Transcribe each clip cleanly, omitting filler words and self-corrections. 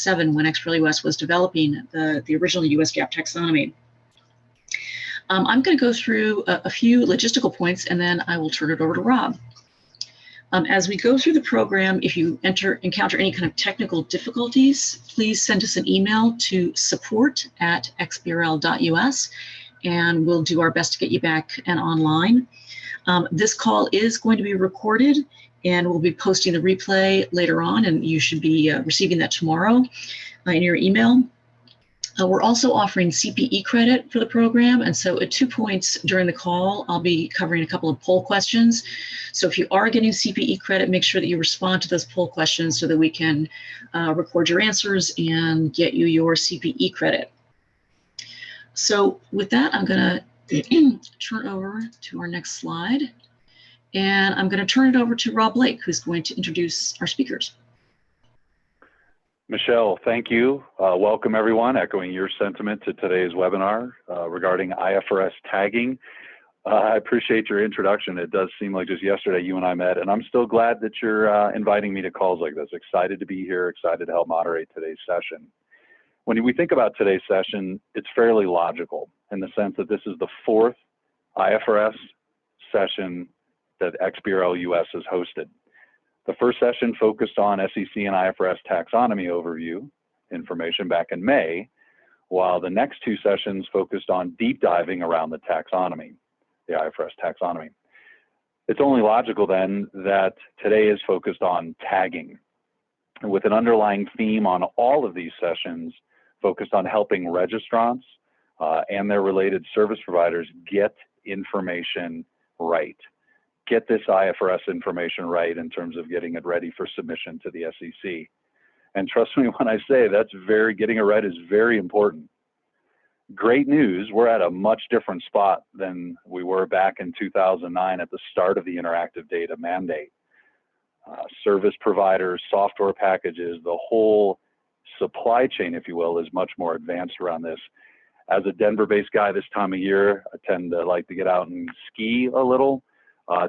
2007 when XBRL US was developing the original US GAAP taxonomy. I'm going to go through a few logistical points, and then I will turn it over to Rob. As we go through the program, if you encounter any kind of technical difficulties, please send us an email to support@xbrl.us, and we'll do our best to get you back and online. This call is going to be recorded, and we'll be posting the replay later on, and you should be receiving that tomorrow in your email. We're also offering CPE credit for the program, and so at 2 points during the call, I'll be covering a couple of poll questions. So if you are getting CPE credit, make sure that you respond to those poll questions so that we can record your answers and get you your CPE credit. So with that, I'm going to turn over to our next slide, and I'm going to turn it over to Rob Blake, who's going to introduce our speakers. Michelle, thank you. Welcome everyone, echoing your sentiment to today's webinar regarding IFRS tagging. I appreciate your introduction. It does seem like just yesterday you and I met, and I'm still glad that you're inviting me to calls like this. Excited to be here, excited to help moderate today's session. When we think about today's session, it's fairly logical in the sense that this is the 4th IFRS session that XBRL US has hosted. The first session focused on SEC and IFRS taxonomy overview information back in May, while the next 2 sessions focused on deep diving around the taxonomy, the IFRS taxonomy. It's only logical then that today is focused on tagging, with an underlying theme on all of these sessions focused on helping registrants and their related service providers get information right. Get this IFRS information right in terms of getting it ready for submission to the SEC. And trust me when I say getting it right is very important. Great news, we're at a much different spot than we were back in 2009 at the start of the interactive data mandate. Service providers, software packages, the whole supply chain, if you will, is much more advanced around this. As a Denver-based guy this time of year, I tend to like to get out and ski a little.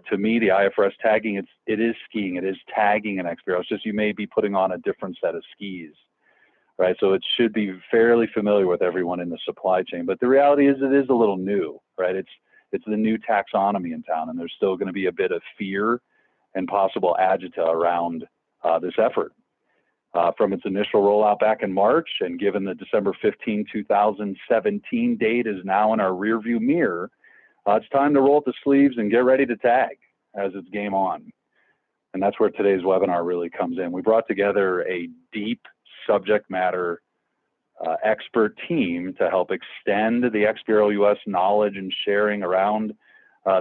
To me, the IFRS tagging, it is skiing, it is tagging in XBRL. It's just you may be putting on a different set of skis, right? So it should be fairly familiar with everyone in the supply chain. But the reality is it is a little new, right? It's the new taxonomy in town, and there's still going to be a bit of fear and possible agita around this effort. From its initial rollout back in March, and given the December 15, 2017 date is now in our rearview mirror, it's time to roll up the sleeves and get ready to tag as it's game on. And that's where today's webinar really comes in. We brought together a deep subject matter expert team to help extend the XBRL US knowledge and sharing around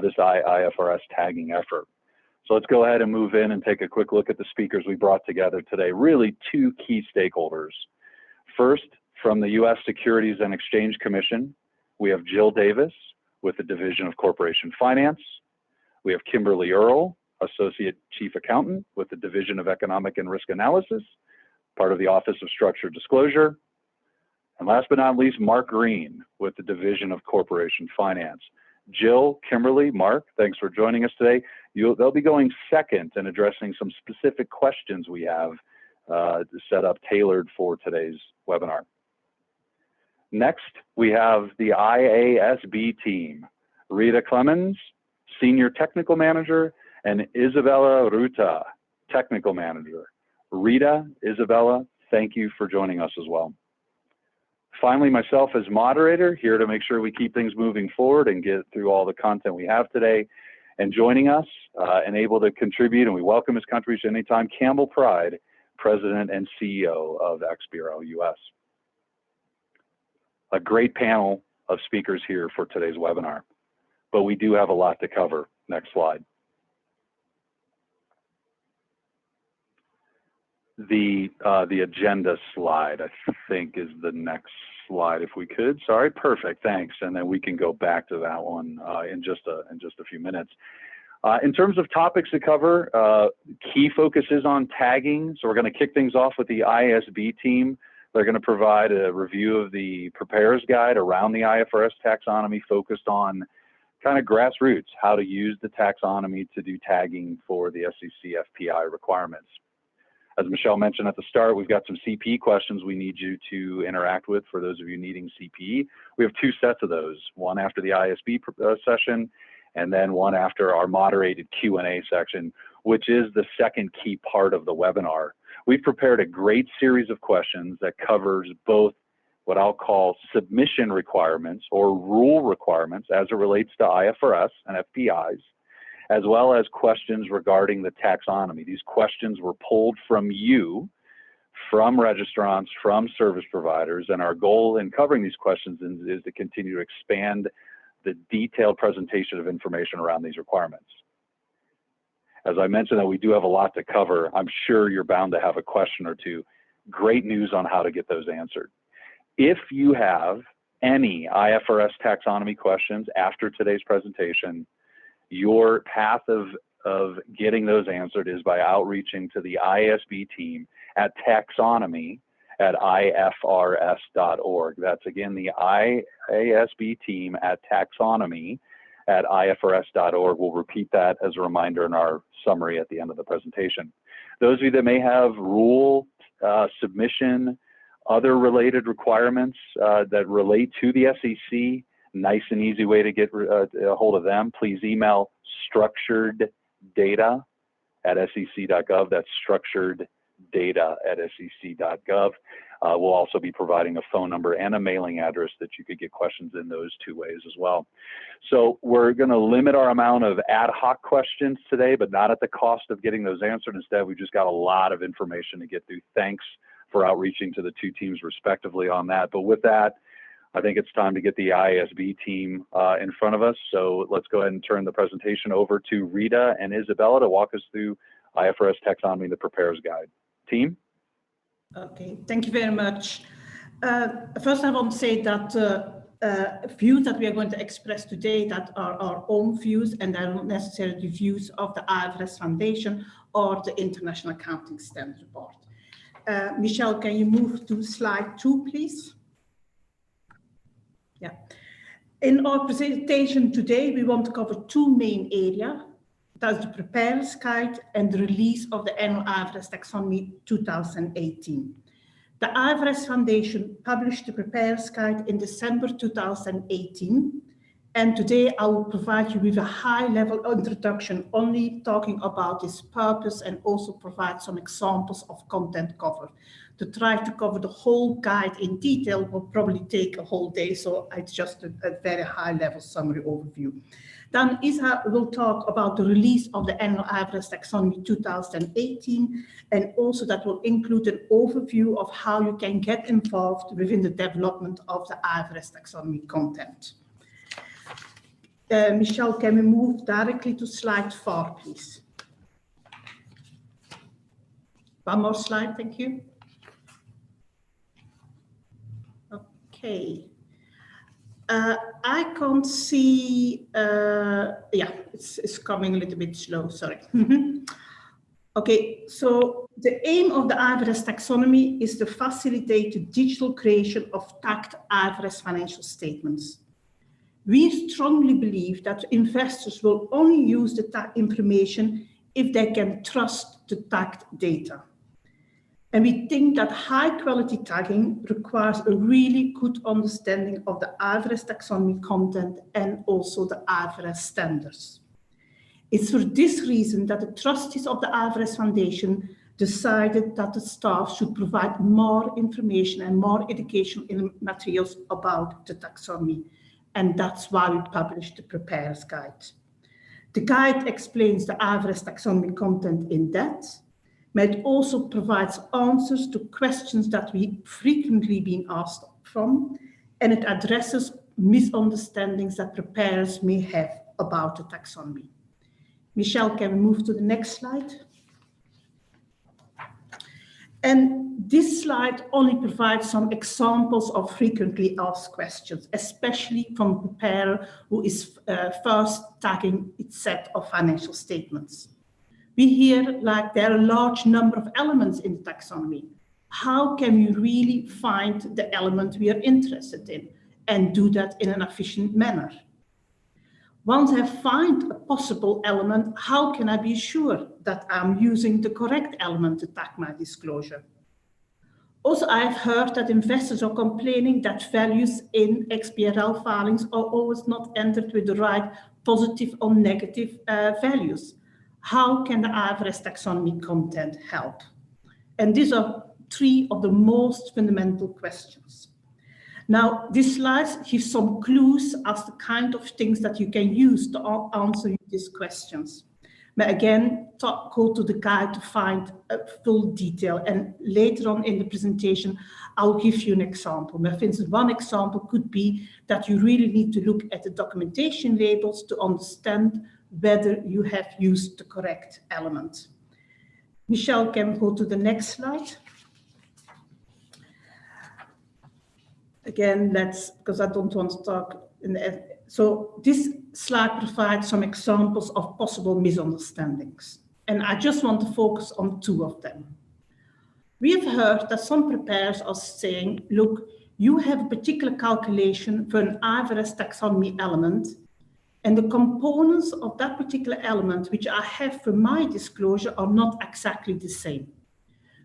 this IFRS tagging effort. So let's go ahead and move in and take a quick look at the speakers we brought together today. Really 2 key stakeholders. First, from the US Securities and Exchange Commission, we have Jill Davis with the Division of Corporation Finance. We have Kimberly Earle, Associate Chief Accountant with the Division of Economic and Risk Analysis, part of the Office of Structured Disclosure. And last but not least, Mark Green with the Division of Corporation Finance. Jill, Kimberly, Mark, thanks for joining us today. They'll be going second and addressing some specific questions we have set up tailored for today's webinar. Next, we have the IASB team, Rita Clemens, Senior Technical Manager, and Isabella Ruta, Technical Manager. Rita, Isabella, thank you for joining us as well. Finally, myself as moderator, here to make sure we keep things moving forward and get through all the content we have today. And joining us and able to contribute, and we welcome his contribution anytime, Campbell Pride, President and CEO of XBRL US. A great panel of speakers here for today's webinar, but we do have a lot to cover. Next slide. The agenda slide, I think, is the next slide, if we could. Sorry, perfect, thanks. And then we can go back to that one in just a few minutes. In terms of topics to cover, key focus is on tagging. So we're going to kick things off with the IASB team. They're going to provide a review of the preparer's guide around the IFRS taxonomy, focused on kind of grassroots, how to use the taxonomy to do tagging for the SEC FPI requirements. As Michelle mentioned at the start, we've got some CPE questions we need you to interact with for those of you needing CPE. We have 2 sets of those, one after the ISB session and then one after our moderated Q&A section, which is the second key part of the webinar. We've prepared a great series of questions that covers both what I'll call submission requirements or rule requirements as it relates to IFRS and FPIs, as well as questions regarding the taxonomy. These questions were pulled from you, from registrants, from service providers, and our goal in covering these questions is to continue to expand the detailed presentation of information around these requirements. As I mentioned that we do have a lot to cover, I'm sure you're bound to have a question or two. Great news on how to get those answered. If you have any IFRS taxonomy questions after today's presentation, your path of getting those answered is by outreaching to the ISB team at taxonomy@ifrs.org. That's again the IASB team at taxonomy@ifrs.org. We'll repeat that as a reminder in our summary at the end of the presentation. Those of you that may have rule, submission, other related requirements that relate to the SEC, nice and easy way to get a hold of them, please email structureddata@sec.gov. That's structureddata@sec.gov. We'll also be providing a phone number and a mailing address that you could get questions in those 2 ways as well. So we're going to limit our amount of ad hoc questions today, but not at the cost of getting those answered. Instead, we just got a lot of information to get through. Thanks for outreaching to the 2 teams respectively on that. But with that, I think it's time to get the ISB team in front of us. So let's go ahead and turn the presentation over to Rita and Isabella to walk us through IFRS Taxonomy, the Preparer's Guide. Team? Okay, thank you very much. First, I want to say that views that we are going to express today that are our own views and are not necessarily the views of the IFRS Foundation or the International Accounting Standards Board. Michelle, can you move to slide 2, please? Yeah. In our presentation today, we want to cover 2 main areas. That's the Preparer's Guide and the release of the annual IFRS Taxonomy 2018. The IFRS Foundation published the Preparer's Guide in December 2018. And today I will provide you with a high-level introduction, only talking about its purpose and also provide some examples of content cover. To try to cover the whole guide in detail will probably take a whole day, so it's just a very high-level summary overview. Then Isa will talk about the release of the annual IFRS Taxonomy 2018, and also that will include an overview of how you can get involved within the development of the IFRS Taxonomy content. Michelle, can we move directly to slide 4, please? One more slide, thank you. Okay. I can't see, yeah, it's coming a little bit slow, sorry. Okay, so the aim of the IFRS Taxonomy is to facilitate the digital creation of tagged IFRS financial statements. We strongly believe that investors will only use the tagged information if they can trust the tagged data. And we think that high-quality tagging requires a really good understanding of the IFRS Taxonomy content and also the IFRS standards. It's for this reason that the trustees of the IFRS Foundation decided that the staff should provide more information and more educational materials about the taxonomy. And that's why we published the Preparer's Guide. The guide explains the IFRS Taxonomy content in depth, but it also provides answers to questions that we frequently been asked from, and it addresses misunderstandings that preparers may have about the taxonomy. Michelle, can we move to the next slide? And this slide only provides some examples of frequently asked questions, especially from a preparer who is first tagging its set of financial statements. We hear like there are a large number of elements in the taxonomy. How can we really find the element we are interested in and do that in an efficient manner? Once I find a possible element, how can I be sure that I'm using the correct element to tag my disclosure. Also, I've heard that investors are complaining that values in XBRL filings are always not entered with the right positive or negative values. How can the IFRS taxonomy content help? And these are three of the most fundamental questions. Now, this slide gives some clues as the kind of things that you can use to answer these questions. But again, go to the guide to find full detail. And later on in the presentation, I'll give you an example. For instance, one example could be that you really need to look at the documentation labels to understand whether you have used the correct element. Michelle can go to the next slide. Again, because I don't want to talk in the. So this slide provides some examples of possible misunderstandings, and I just want to focus on two of them. We have heard that some preparers are saying, look, you have a particular calculation for an IFRS taxonomy element, and the components of that particular element which I have for my disclosure are not exactly the same.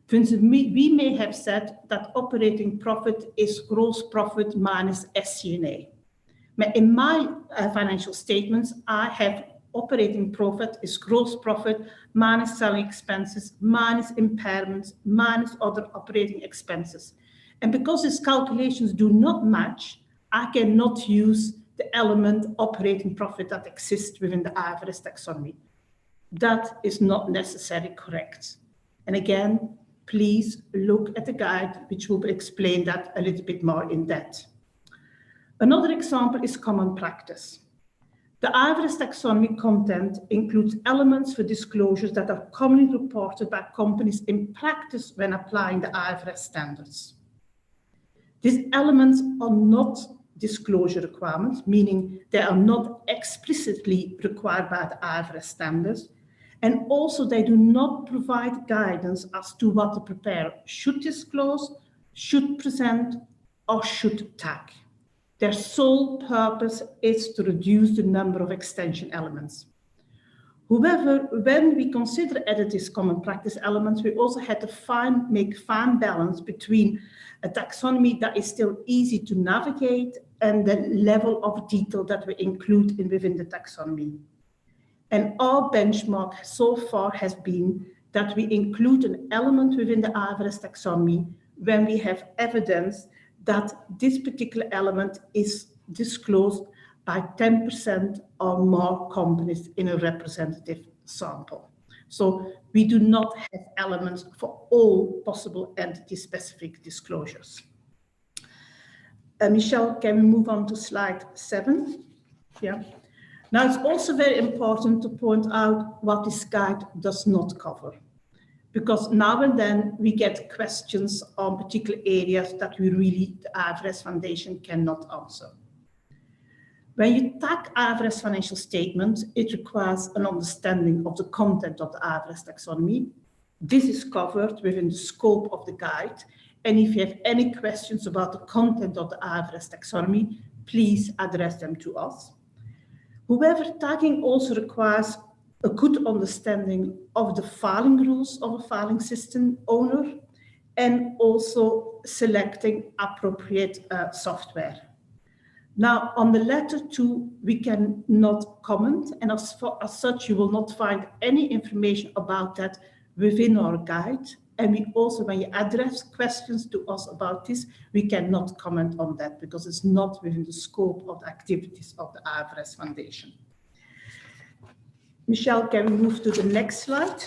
For instance, we may have said that operating profit is gross profit minus SG&A. In my financial statements, I have operating profit is gross profit minus selling expenses, minus impairments, minus other operating expenses. And because these calculations do not match, I cannot use the element operating profit that exists within the IFRS taxonomy. That is not necessarily correct. And again, please look at the guide, which will explain that a little bit more in depth. Another example is common practice. The IFRS taxonomy content includes elements for disclosures that are commonly reported by companies in practice when applying the IFRS standards. These elements are not disclosure requirements, meaning they are not explicitly required by the IFRS standards, and also they do not provide guidance as to what the preparer should disclose, should present, or should tag. Their sole purpose is to reduce the number of extension elements. However, when we consider these common practice elements, we also had to make fine balance between a taxonomy that is still easy to navigate and the level of detail that we include within the taxonomy. And our benchmark so far has been that we include an element within the IFRS taxonomy when we have evidence that this particular element is disclosed by 10% or more companies in a representative sample. So we do not have elements for all possible entity-specific disclosures. Michelle, can we move on to slide 7? Yeah. Now, it's also very important to point out what this guide does not cover, because now and then we get questions on particular areas that the IFRS Foundation cannot answer. When you tag IFRS financial statements, it requires an understanding of the content of the IFRS taxonomy. This is covered within the scope of the guide. And if you have any questions about the content of the IFRS taxonomy, please address them to us. However, tagging also requires a good understanding of the filing rules of a filing system owner and also selecting appropriate software. Now, on the latter two, we cannot comment, and as such, you will not find any information about that within our guide. And we also, when you address questions to us about this, we cannot comment on that because it's not within the scope of the activities of the IFRS Foundation. Michelle, can we move to the next slide?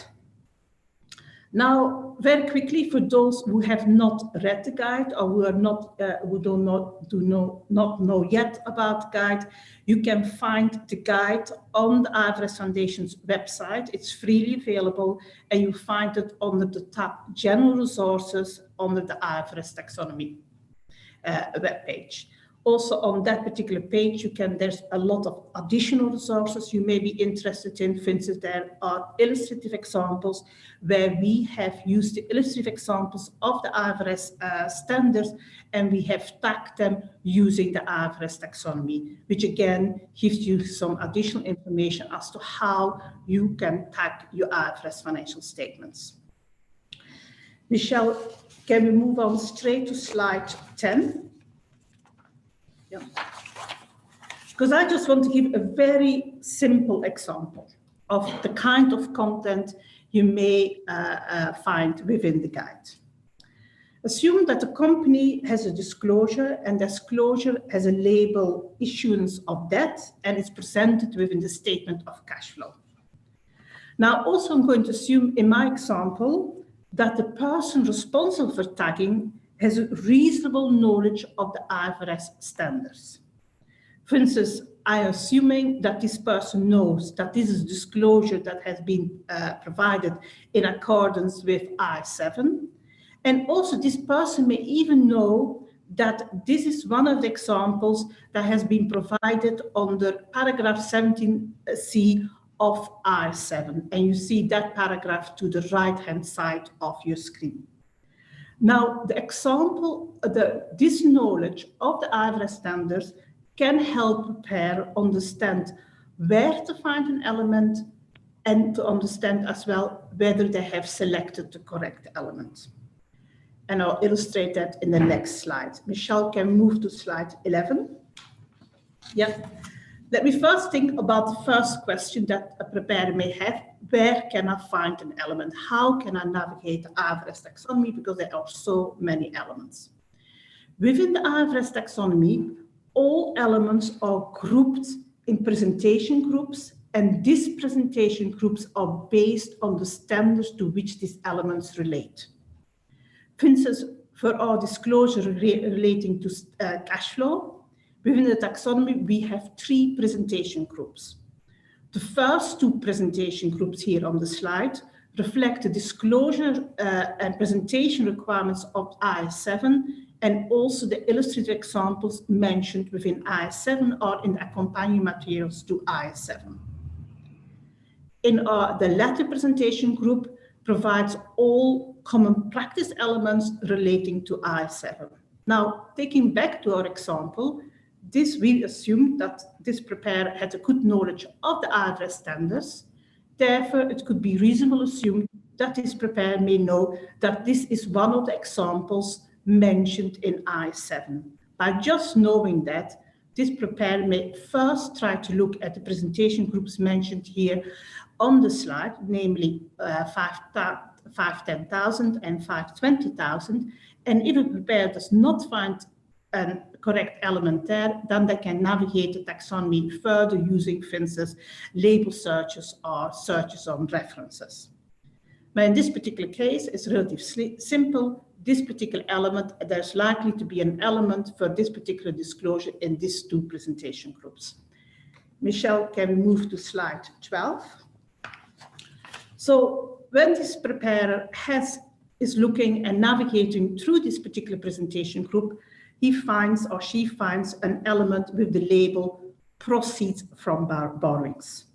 Now, very quickly, for those who have not read the guide or who are not, who do not know yet about the guide, you can find the guide on the IFRS Foundation's website. It's freely available, and you find it under the tab General Resources under the IFRS Taxonomy webpage. Also on that particular page, there's a lot of additional resources you may be interested in. For instance, there are illustrative examples where we have used the illustrative examples of the IFRS standards, and we have tagged them using the IFRS taxonomy, which again gives you some additional information as to how you can tag your IFRS financial statements. Michelle, can we move on straight to slide 10? Yeah. Because I just want to give a very simple example of the kind of content you may find within the guide. Assume that a company has a disclosure, and disclosure has a label issuance of debt, and it's presented within the statement of cash flow. Now, also I'm going to assume in my example that the person responsible for tagging has a reasonable knowledge of the IFRS standards. For instance, I am assuming that this person knows that this is a disclosure that has been provided in accordance with IS7. And also this person may even know that this is one of the examples that has been provided under paragraph 17C of IS7. And you see that paragraph to the right-hand side of your screen. Now, the example, this knowledge of the IFRS standards can help prepare, understand where to find an element, and to understand as well whether they have selected the correct element. And I'll illustrate that in the next slide. Michelle can move to slide 11. Yeah. Let me first think about the first question that a preparer may have. Where can I find an element? How can I navigate the IFRS taxonomy? Because there are so many elements. Within the IFRS taxonomy, all elements are grouped in presentation groups, and these presentation groups are based on the standards to which these elements relate. For instance, for our disclosure relating to cash flow, within the taxonomy, we have 3 presentation groups. The first 2 presentation groups here on the slide reflect the disclosure and presentation requirements of IS7, and also the illustrative examples mentioned within IS7 or in the accompanying materials to IS7. In the latter presentation group provides all common practice elements relating to IS7. Now, taking back to our example, we assume that this preparer had a good knowledge of the IFRS standards. Therefore, it could be reasonable to assume that this preparer may know that this is one of the examples mentioned in IS7. By just knowing that, this preparer may first try to look at the presentation groups mentioned here on the slide, namely 510,000 and 520,000. And if a preparer does not find a correct element there, then they can navigate the taxonomy further using, for instance, label searches or searches on references. But in this particular case, it's relatively simple. This particular element, there's likely to be an element for this particular disclosure in these 2 presentation groups. Michelle, can we move to slide 12? So when this preparer is looking and navigating through this particular presentation group, he finds or she finds an element with the label proceeds from borrowings.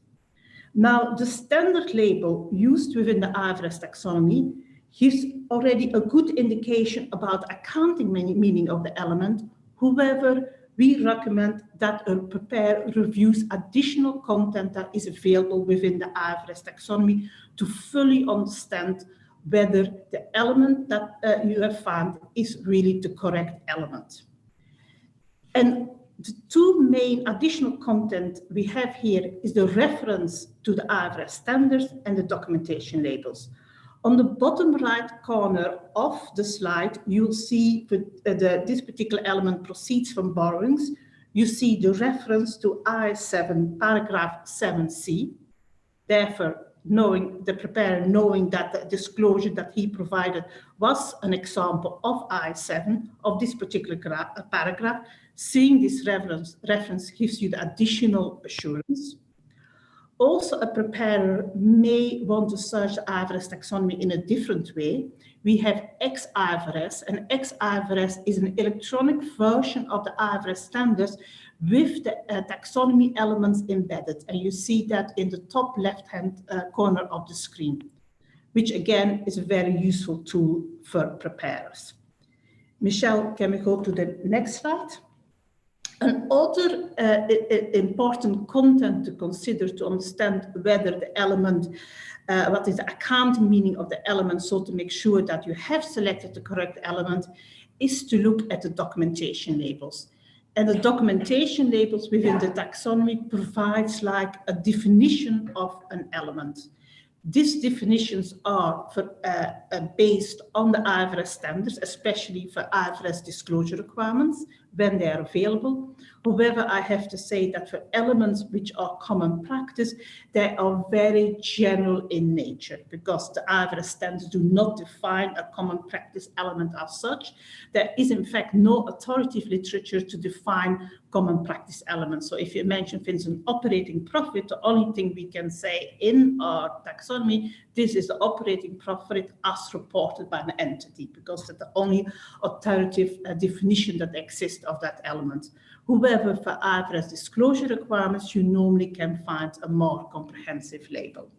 Now, the standard label used within the IFRS taxonomy gives already a good indication about the accounting meaning of the element. However, we recommend that a preparer reviews additional content that is available within the IFRS taxonomy to fully understand whether the element that you have found is really the correct element. And the 2 main additional content we have here is the reference to the IFRS standards and the documentation labels. On the bottom right corner of the slide, you'll see this particular element proceeds from borrowings. You see the reference to IS7 paragraph 7C. Therefore, the preparer knowing that the disclosure that he provided was an example of IS7 of this particular paragraph, seeing this reference gives you the additional assurance. Also, a preparer may want to search the IFRS taxonomy in a different way. We have XIFRS, and XIFRS is an electronic version of the IFRS standards with the taxonomy elements embedded. And you see that in the top left-hand corner of the screen, which again is a very useful tool for preparers. Michelle, can we go to the next slide? Another important content to consider to understand whether the element, what is the account meaning of the element, so to make sure that you have selected the correct element, is to look at the documentation labels. And the documentation labels within the taxonomy provides like a definition of an element. These definitions are based on the IFRS standards, especially for IFRS disclosure requirements when they are available. However, I have to say that for elements which are common practice, they are very general in nature because the IFRS standards do not define a common practice element as such. There is in fact no authoritative literature to define common practice elements. So if you mention, for instance, operating profit, the only thing we can say in our taxonomy, this is the operating profit as reported by an entity, because that's the only authoritative definition that exists of that element. However, for IFRS disclosure requirements, you normally can find a more comprehensive label.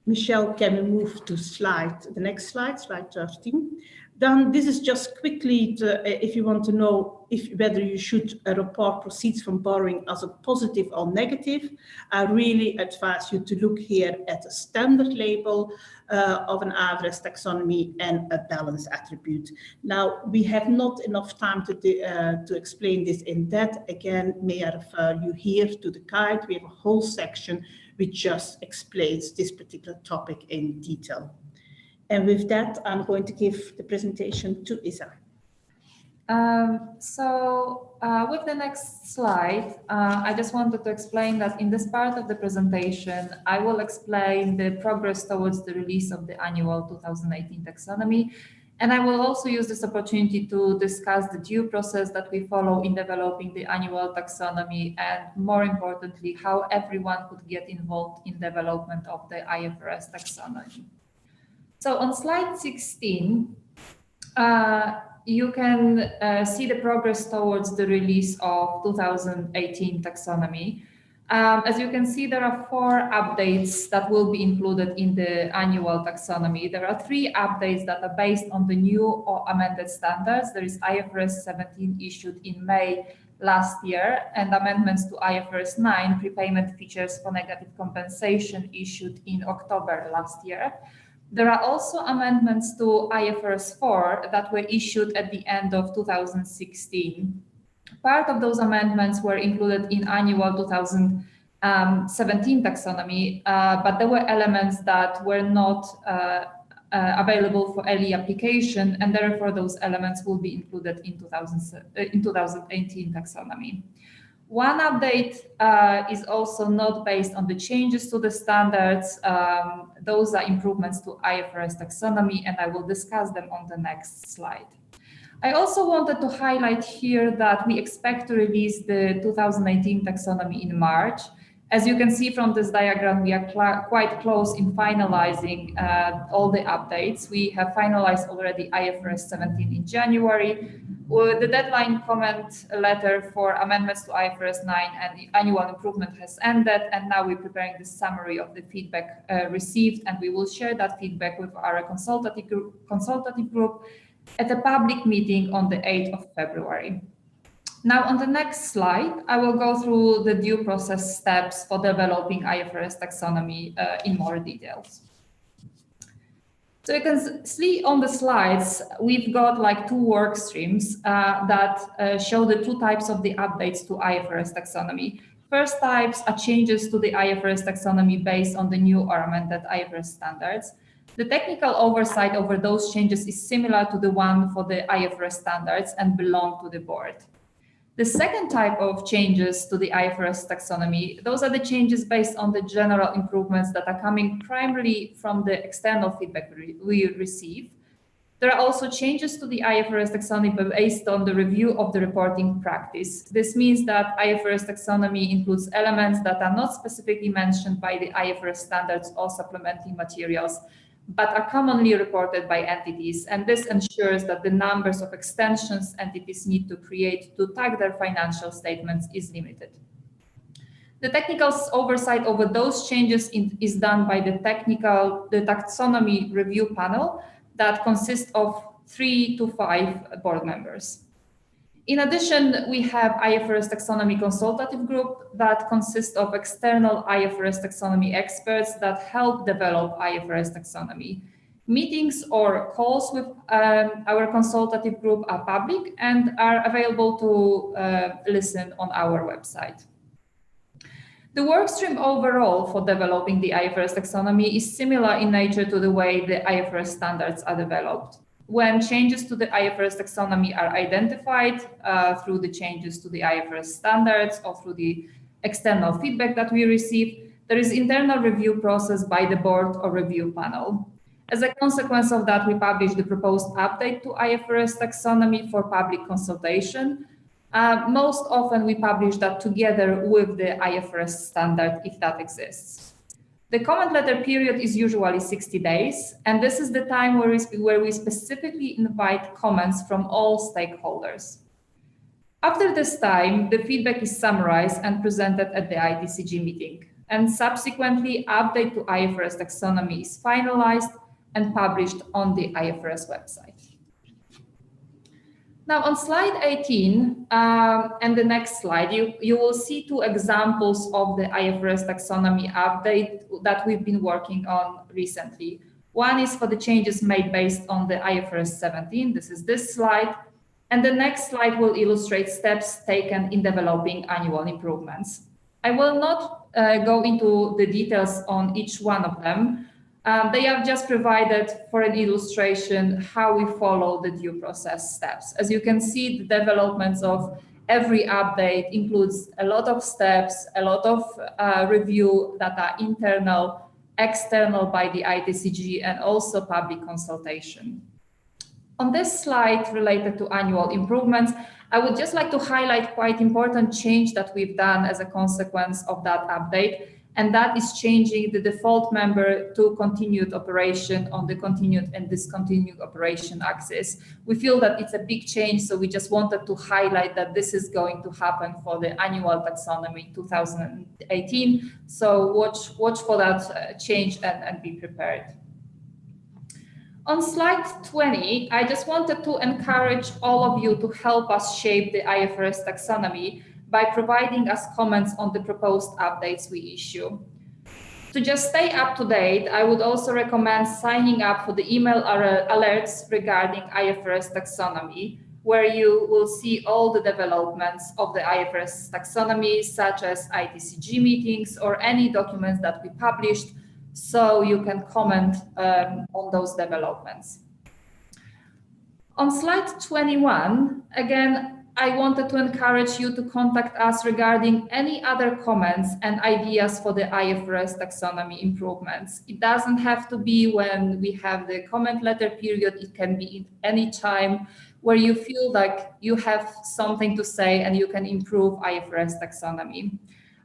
Michelle, can we move to the next slide, slide 13? Then this is just quickly if you want to know whether you should report proceeds from borrowing as a positive or negative. I really advise you to look here at a standard label of an IFRS taxonomy and a balance attribute. Now, we have not enough time to explain this in depth. Again, may I refer you here to the guide. We have a whole section which just explains this particular topic in detail. And with that, I'm going to give the presentation to Isa. With the next slide, I just wanted to explain that in this part of the presentation, I will explain the progress towards the release of the annual 2018 taxonomy. And I will also use this opportunity to discuss the due process that we follow in developing the annual taxonomy, and more importantly, how everyone could get involved in development of the IFRS taxonomy. So on slide 16, you can see the progress towards the release of 2018 taxonomy. As you can see, there are 4 updates that will be included in the annual taxonomy. There are 3 updates that are based on the new or amended standards. There is IFRS 17 issued in May last year, and amendments to IFRS 9, prepayment features for negative compensation, issued in October last year. There are also amendments to IFRS 4 that were issued at the end of 2016. Part of those amendments were included in annual 2017 taxonomy, but there were elements that were not available for early application, and therefore those elements will be included in 2018 taxonomy. One update is also not based on the changes to the standards. Those are improvements to IFRS taxonomy, and I will discuss them on the next slide. I also wanted to highlight here that we expect to release the 2018 taxonomy in March. As you can see from this diagram, we are quite close in finalizing all the updates. We have finalized already IFRS 17 in January. The deadline comment letter for amendments to IFRS 9 and the annual improvement has ended, and now we're preparing the summary of the feedback received, and we will share that feedback with our consultative group at a public meeting on the 8th of February. Now, on the next slide, I will go through the due process steps for developing IFRS taxonomy in more details. So you can see on the slides, we've got like 2 work streams that show the 2 types of the updates to IFRS taxonomy. First types are changes to the IFRS taxonomy based on the new or amended IFRS standards. The technical oversight over those changes is similar to the one for the IFRS standards and belong to the board. The second type of changes to the IFRS taxonomy, those are the changes based on the general improvements that are coming primarily from the external feedback we receive. There are also changes to the IFRS taxonomy based on the review of the reporting practice. This means that IFRS taxonomy includes elements that are not specifically mentioned by the IFRS standards or supplementing materials, but are commonly reported by entities. And this ensures that the numbers of extensions entities need to create to tag their financial statements is limited. The technical oversight over those changes is done by the taxonomy review panel that consists of 3 to 5 board members. In addition, we have IFRS Taxonomy Consultative Group that consists of external IFRS taxonomy experts that help develop IFRS taxonomy. Meetings or calls with our consultative group are public and are available to listen on our website. The workstream overall for developing the IFRS taxonomy is similar in nature to the way the IFRS standards are developed. When changes to the IFRS taxonomy are identified through the changes to the IFRS standards or through the external feedback that we receive, there is internal review process by the board or review panel. As a consequence of that, we publish the proposed update to IFRS taxonomy for public consultation. Most often we publish that together with the IFRS standard if that exists. The comment letter period is usually 60 days, and this is the time where we specifically invite comments from all stakeholders. After this time, the feedback is summarized and presented at the ITCG meeting, and subsequently update to IFRS taxonomy is finalized and published on the IFRS website. Now on slide 18 and the next slide, you will see 2 examples of the IFRS taxonomy update that we've been working on recently. One is for the changes made based on the IFRS 17. This is this slide. And the next slide will illustrate steps taken in developing annual improvements. I will not go into the details on each one of them. They are just provided for an illustration how we follow the due process steps. As you can see, the developments of every update includes a lot of steps, a lot of review that are internal, external by the ITCG, and also public consultation. On this slide related to annual improvements, I would just like to highlight quite important change that we've done as a consequence of that update. And that is changing the default member to continued operation on the continued and discontinued operation axis. We feel that it's a big change, so we just wanted to highlight that this is going to happen for the annual taxonomy 2018. So watch for that change and be prepared. On slide 20, I just wanted to encourage all of you to help us shape the IFRS taxonomy by providing us comments on the proposed updates we issue. To just stay up to date, I would also recommend signing up for the email alerts regarding IFRS taxonomy, where you will see all the developments of the IFRS taxonomy, such as ITCG meetings or any documents that we published, so you can comment on those developments. On slide 21, again, I wanted to encourage you to contact us regarding any other comments and ideas for the IFRS taxonomy improvements. It doesn't have to be when we have the comment letter period. It can be at any time where you feel like you have something to say and you can improve IFRS taxonomy.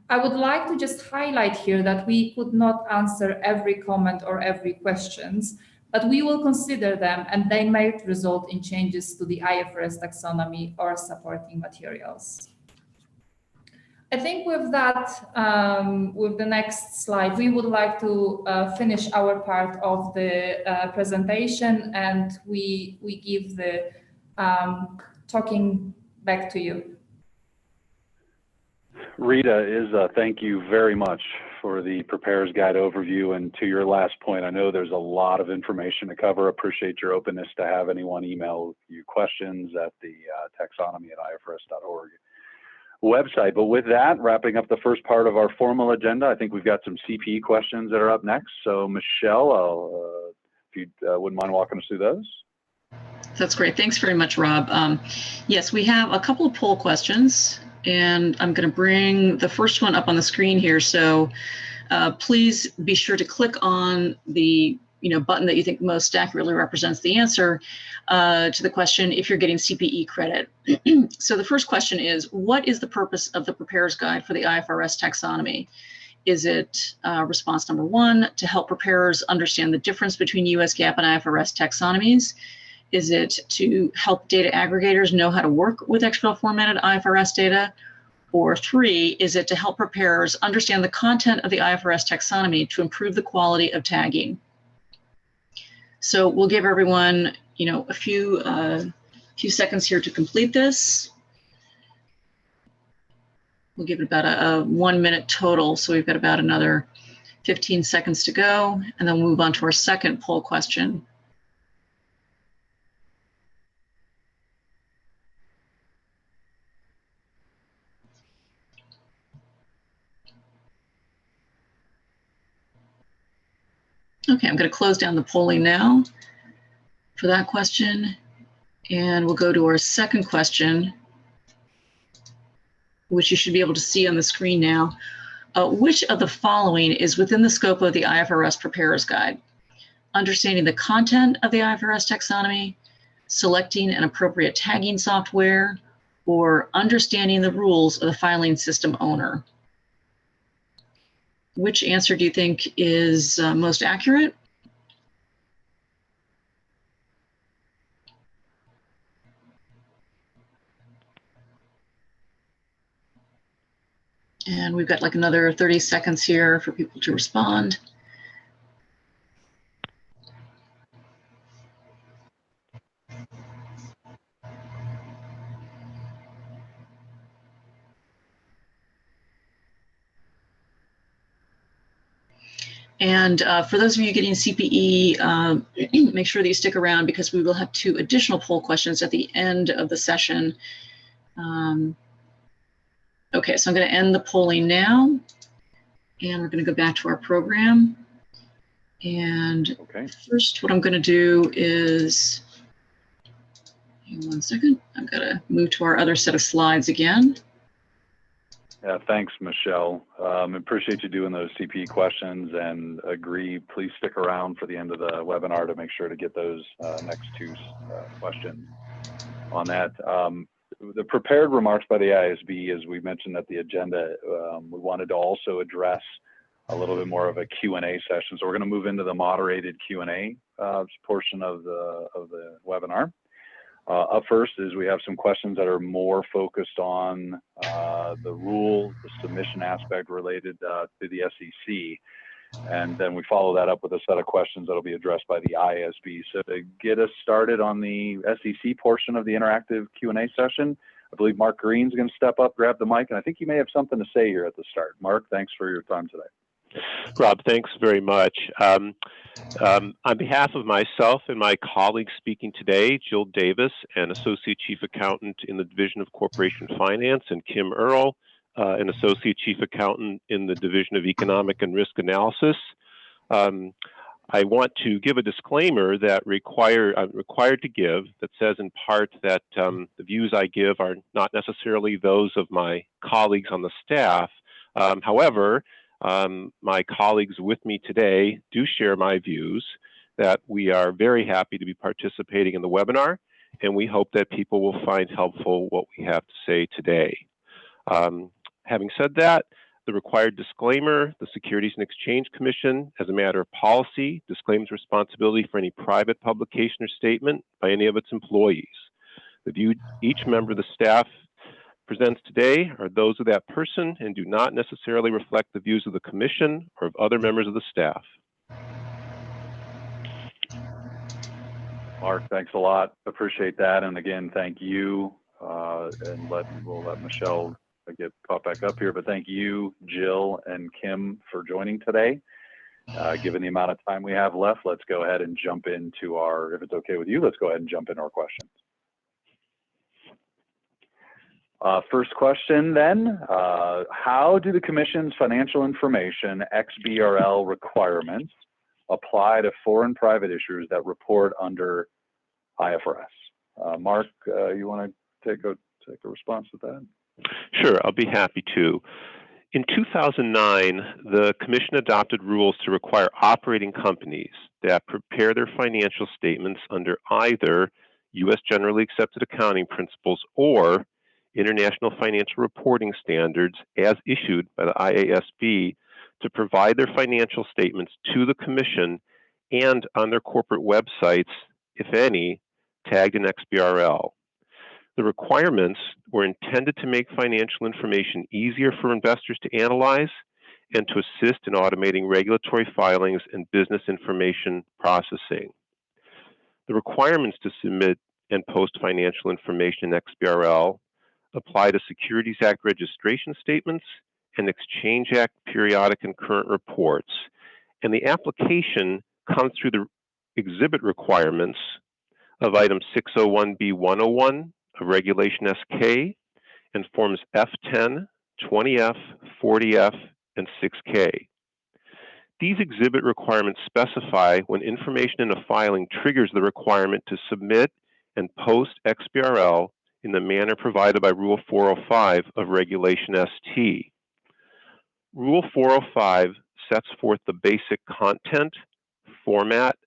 I would like to just highlight here that we could not answer every comment or every questions, but we will consider them and they might result in changes to the IFRS taxonomy or supporting materials. I think with that, with the next slide, we would like to finish our part of the presentation, and we give the talking back to you. Rita, thank you very much for the Preparer's Guide overview. And to your last point, I know there's a lot of information to cover. Appreciate your openness to have anyone email you questions at the taxonomy@ifrs.org website. But with that, wrapping up the first part of our formal agenda, I think we've got some CPE questions that are up next. So Michelle, if you wouldn't mind walking us through those. That's great. Thanks very much, Rob. Yes, we have a couple of poll questions, and I'm going to bring the first one up on the screen here. So please be sure to click on the button that you think most accurately represents the answer to the question if you're getting CPE credit. So the first question is, what is the purpose of the Preparer's Guide for the IFRS Taxonomy? Is it response number one, to help preparers understand the difference between US GAAP and IFRS taxonomies? Is it to help data aggregators know how to work with XBRL formatted IFRS data? Or three, is it to help preparers understand the content of the IFRS taxonomy to improve the quality of tagging? So we'll give everyone, a few seconds here to complete this. We'll give it about a 1 minute total, so we've got about another 15 seconds to go, and then we'll move on to our second poll question. Okay, I'm going to close down the polling now for that question, and we'll go to our second question, which you should be able to see on the screen now. Which of the following is within the scope of the IFRS Preparer's Guide? Understanding the content of the IFRS taxonomy, selecting an appropriate tagging software, or understanding the rules of the filing system owner? Which answer do you think is most accurate? And we've got like another 30 seconds here for people to respond. And for those of you getting CPE, make sure that you stick around because we will have 2 additional poll questions at the end of the session. Okay, so I'm going to end the polling now, and we're going to go back to our program. And first, what I'm going to do is, hang on 1 second, I've got to move to our other set of slides again. Yeah, thanks, Michelle. Appreciate you doing those CPE questions, and agree, please stick around for the end of the webinar to make sure to get those next 2 questions on that. The prepared remarks by the ISB, as we mentioned at the agenda, we wanted to also address a little bit more of a Q&A session. So we're going to move into the moderated Q&A portion of the webinar. Up first is we have some questions that are more focused on the rule, the submission aspect related to the SEC. And then we follow that up with a set of questions that will be addressed by the ISB. So to get us started on the SEC portion of the interactive Q&A session, I believe Mark Green's going to step up, grab the mic, and I think you may have something to say here at the start. Mark, thanks for your time today. Rob, thanks very much. On behalf of myself and my colleagues speaking today, Jill Davis, an Associate Chief Accountant in the Division of Corporation Finance, and Kim Earle, an Associate Chief Accountant in the Division of Economic and Risk Analysis. I want to give a disclaimer that I'm required to give that says in part that the views I give are not necessarily those of my colleagues on the staff. However, my colleagues with me today do share my views that we are very happy to be participating in the webinar, and we hope that people will find helpful what we have to say today. Having said that, the required disclaimer, the Securities and Exchange Commission, as a matter of policy, disclaims responsibility for any private publication or statement by any of its employees. The view each member of the staff presents today are those of that person and do not necessarily reflect the views of the Commission or of other members of the staff. Mark, thanks a lot. Appreciate that. And again, thank you. And we'll let Michelle get caught back up here, but thank you, Jill and Kim, for joining today. Given the amount of time we have left, let's go ahead and jump into if it's okay with you, let's go ahead and jump into our questions. First question then, how do the Commission's financial information XBRL requirements apply to foreign private issuers that report under IFRS? Mark, you want to take a response to that? Sure, I'll be happy to. In 2009, the Commission adopted rules to require operating companies that prepare their financial statements under either U.S. Generally Accepted Accounting Principles or International Financial Reporting Standards as issued by the IASB to provide their financial statements to the Commission and on their corporate websites, if any, tagged in XBRL. The requirements were intended to make financial information easier for investors to analyze and to assist in automating regulatory filings and business information processing. The requirements to submit and post financial information in XBRL apply to Securities Act registration statements and Exchange Act periodic and current reports, and the application comes through the exhibit requirements of Item 601B101 of Regulation SK and Forms F10, 20F, 40F, and 6K. These exhibit requirements specify when information in a filing triggers the requirement to submit and post XBRL in the manner provided by Rule 405 of Regulation ST. Rule 405 sets forth the basic content, format,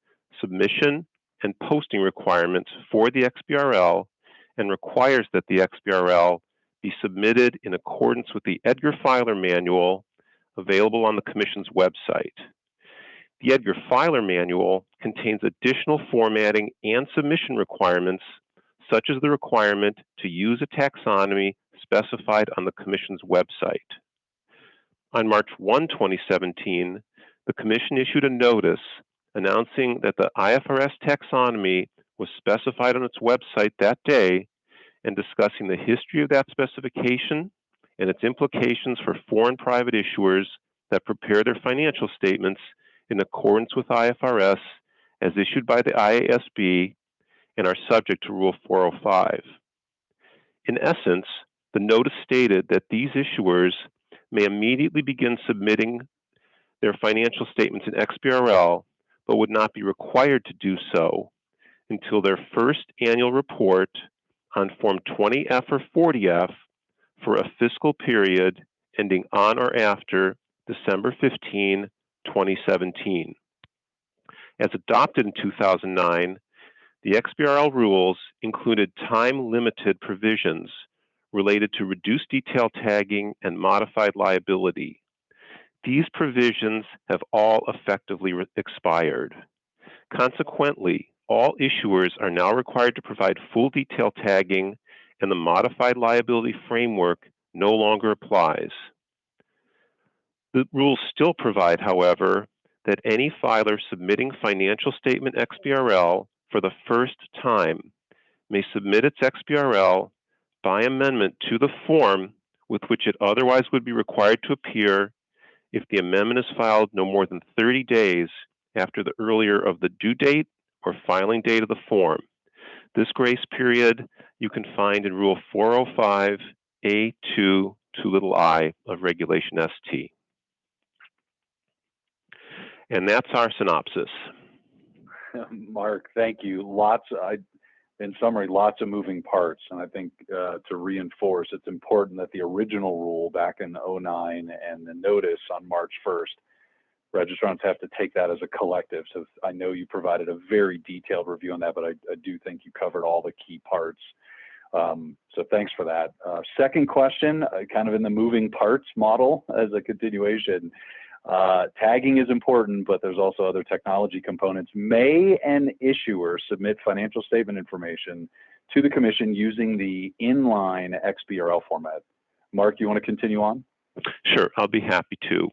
submission, and posting requirements for the XBRL and requires that the XBRL be submitted in accordance with the Edgar Filer Manual available on the Commission's website. The Edgar Filer Manual contains additional formatting and submission requirements, such as the requirement to use a taxonomy specified on the Commission's website. On March 1, 2017, the Commission issued a notice announcing that the IFRS Taxonomy was specified on its website that day and discussing the history of that specification and its implications for foreign private issuers that prepare their financial statements in accordance with IFRS as issued by the IASB and are subject to Rule 405. In essence, the notice stated that these issuers may immediately begin submitting their financial statements in XBRL, but would not be required to do so until their first annual report on Form 20F or 40F for a fiscal period ending on or after December 15, 2017. As adopted in 2009, the XBRL rules included time-limited provisions related to reduced detail tagging and modified liability. These provisions have all effectively expired. Consequently, all issuers are now required to provide full detail tagging, and the modified liability framework no longer applies. The rules still provide, however, that any filer submitting financial statement XBRL for the first time may submit its XBRL by amendment to the form with which it otherwise would be required to appear if the amendment is filed no more than 30 days after the earlier of the due date or filing date of the form. This grace period you can find in Rule 405 A2 2i of Regulation ST. And that's our synopsis. Mark, thank you. In summary, lots of moving parts. And I think to reinforce, it's important that the original rule back in 2009 and the notice on March 1st, registrants have to take that as a collective. So I know you provided a very detailed review on that, but I do think you covered all the key parts. So thanks for that. Second question, kind of in the moving parts model as a continuation. Tagging is important, but there's also other technology components. May an issuer submit financial statement information to the Commission using the inline XBRL format? Mark, you want to continue on? Sure, I'll be happy to.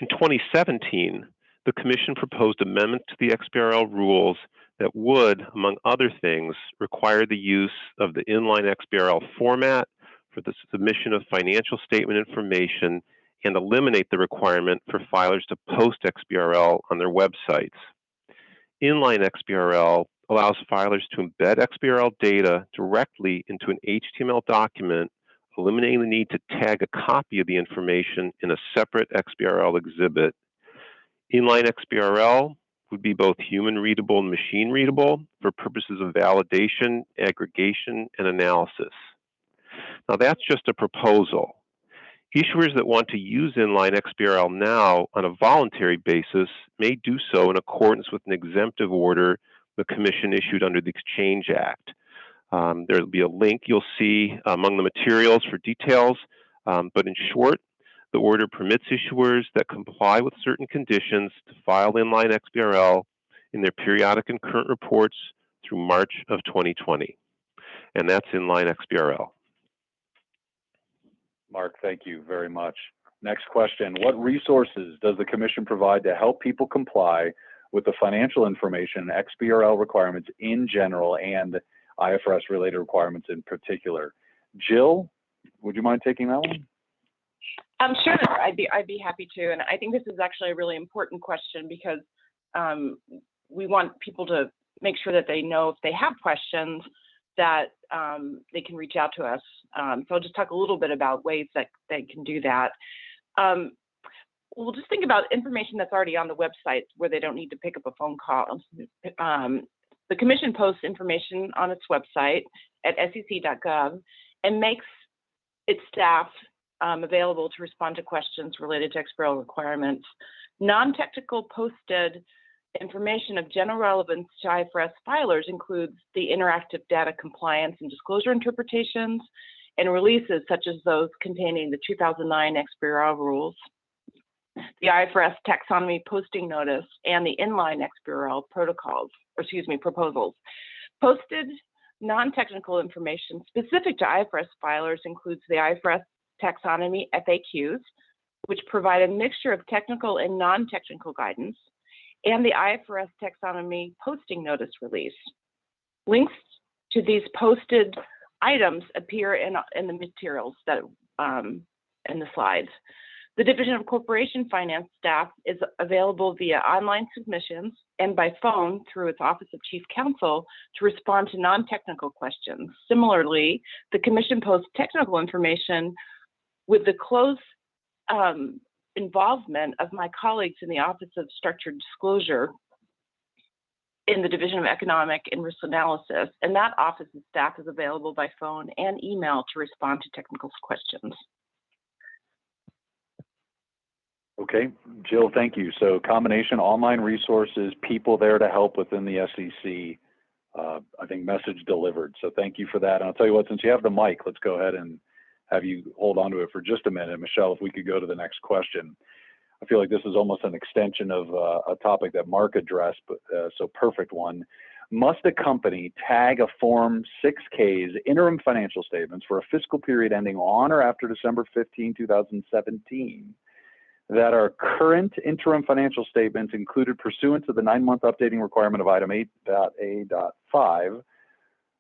In 2017, the Commission proposed amendments to the XBRL rules that would, among other things, require the use of the inline XBRL format for the submission of financial statement information and eliminate the requirement for filers to post XBRL on their websites. Inline XBRL allows filers to embed XBRL data directly into an HTML document, eliminating the need to tag a copy of the information in a separate XBRL exhibit. Inline XBRL would be both human readable and machine readable for purposes of validation, aggregation, and analysis. Now that's just a proposal. Issuers that want to use inline XBRL now on a voluntary basis may do so in accordance with an exemptive order the Commission issued under the Exchange Act. There will be a link you'll see among the materials for details, but in short, the order permits issuers that comply with certain conditions to file inline XBRL in their periodic and current reports through March of 2020. And that's inline XBRL. Mark, thank you very much. Next question. What resources does the Commission provide to help people comply with the financial information XBRL requirements in general and IFRS related requirements in particular? Jill, would you mind taking that one? Sure, I'd be happy to. And I think this is actually a really important question because we want people to make sure that they know if they have questions that they can reach out to us. So I'll just talk a little bit about ways that they can do that. We'll just think about information that's already on the website where they don't need to pick up a phone call. The Commission posts information on its website at sec.gov and makes its staff available to respond to questions related to XBRL requirements. Non-technical posted information of general relevance to IFRS filers includes the interactive data compliance and disclosure interpretations and releases such as those containing the 2009 XBRL rules, the IFRS Taxonomy posting notice, and the inline XBRL protocols, or excuse me, proposals. Posted non-technical information specific to IFRS filers includes the IFRS Taxonomy FAQs, which provide a mixture of technical and non-technical guidance, and the IFRS Taxonomy posting notice release. Links to these posted items appear in the materials that in the slides. The Division of Corporation Finance staff is available via online submissions and by phone through its Office of Chief Counsel to respond to non-technical questions. Similarly, the Commission posts technical information with the close involvement of my colleagues in the Office of Structured Disclosure in the Division of Economic and Risk Analysis, and that office's staff is available by phone and email to respond to technical questions. Okay, Jill, thank you. So combination online resources, people there to help within the SEC, I think message delivered. So thank you for that. And I'll tell you what, since you have the mic, let's go ahead and have you hold on to it for just a minute. Michelle, if we could go to the next question. I feel like this is almost an extension of a topic that Mark addressed, but so perfect one. Must a company tag a Form 6K's interim financial statements for a fiscal period ending on or after December 15, 2017? That are current interim financial statements included pursuant to the 9-month updating requirement of item 8.A.5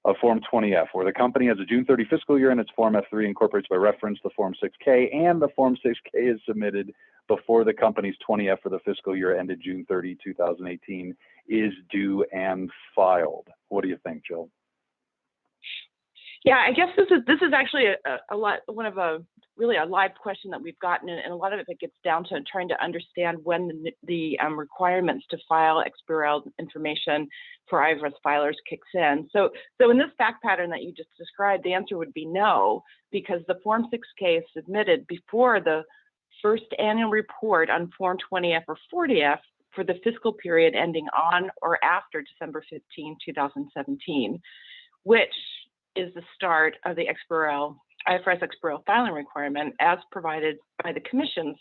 of Form 20F, where the company has a June 30 fiscal year and its Form F3 incorporates by reference the Form 6K, and the Form 6K is submitted before the company's 20F for the fiscal year ended June 30, 2018 is due and filed. What do you think, Jill? Yeah, I guess this is actually really a live question that we've gotten, and a lot of it gets down to trying to understand when the requirements to file XBRL information for IFRS filers kicks in. So in this fact pattern that you just described, the answer would be no, because the Form 6K is submitted before the first annual report on Form 20F or 40F for the fiscal period ending on or after December 15, 2017, which is the start of the IFRS XBRL filing requirement as provided by the Commission's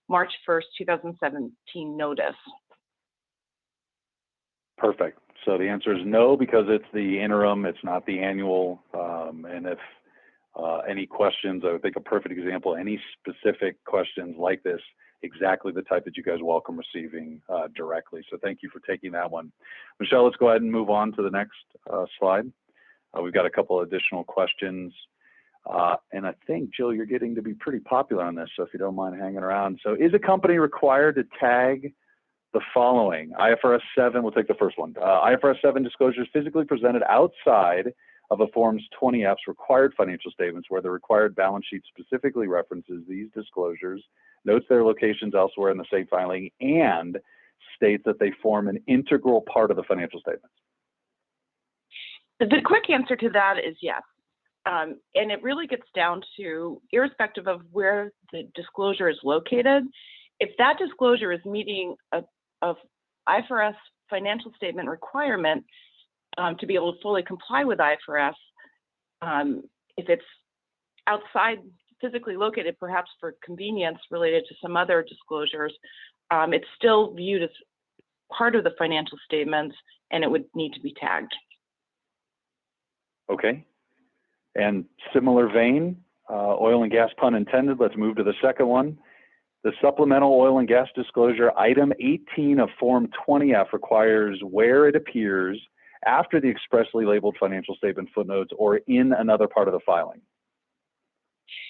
March 1st, 2017 notice. Perfect. So the answer is no, because it's the interim, it's not the annual. And if any questions, I would think a perfect example, any specific questions like this, exactly the type that you guys welcome receiving directly. So thank you for taking that one. Michelle, let's go ahead and move on to the next slide. We've got a couple of additional questions. And I think, Jill, you're getting to be pretty popular on this, so if you don't mind hanging around. So is a company required to tag the following? IFRS 7, we'll take the first one. IFRS 7 disclosures physically presented outside of a Form's 20F's required financial statements, where the required balance sheet specifically references these disclosures, notes their locations elsewhere in the state filing, and states that they form an integral part of the financial statements. The quick answer to that is yes. And it really gets down to, irrespective of where the disclosure is located, if that disclosure is meeting a IFRS financial statement requirement to be able to fully comply with IFRS, if it's outside, physically located, perhaps for convenience related to some other disclosures, it's still viewed as part of the financial statements, and it would need to be tagged. Okay. And similar vein, oil and gas pun intended, let's move to the second one. The supplemental oil and gas disclosure, item 18 of Form 20F, requires where it appears after the expressly labeled financial statement footnotes or in another part of the filing.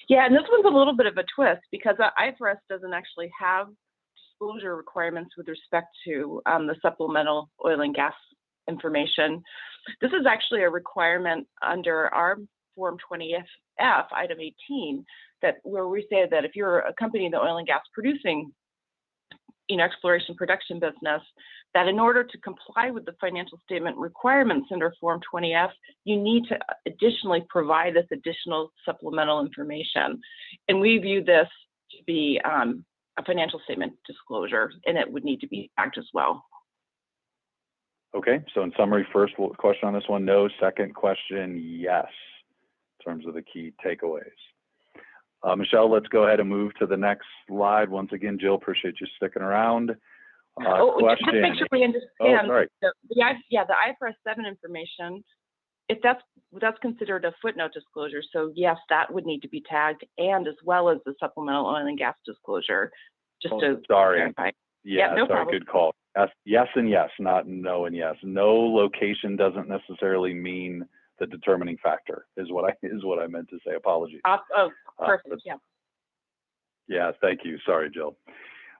Yeah, and this one's a little bit of a twist because IFRS doesn't actually have disclosure requirements with respect to the supplemental oil and gas information. This is actually a requirement under our Form 20F, item 18, where we say that if you're a company in the oil and gas producing, exploration production business, that in order to comply with the financial statement requirements under Form 20F, you need to additionally provide this additional supplemental information. And we view this to be a financial statement disclosure, and it would need to be tagged as well. Okay, so in summary, first question on this one, no. Second question, yes, in terms of the key takeaways. Michelle, let's go ahead and move to the next slide. Once again, Jill, appreciate you sticking around. Just make sure we understand. Sorry. The IFRS 7 information, if that's considered a footnote disclosure, so yes, that would need to be tagged, and as well as the supplemental oil and gas disclosure, just to clarify. Yeah, no problem. Good call. Yes and yes, not no and yes. No location doesn't necessarily mean the determining factor, is what I meant to say. Apologies. Perfect. Yeah. Yeah, thank you. Sorry, Jill,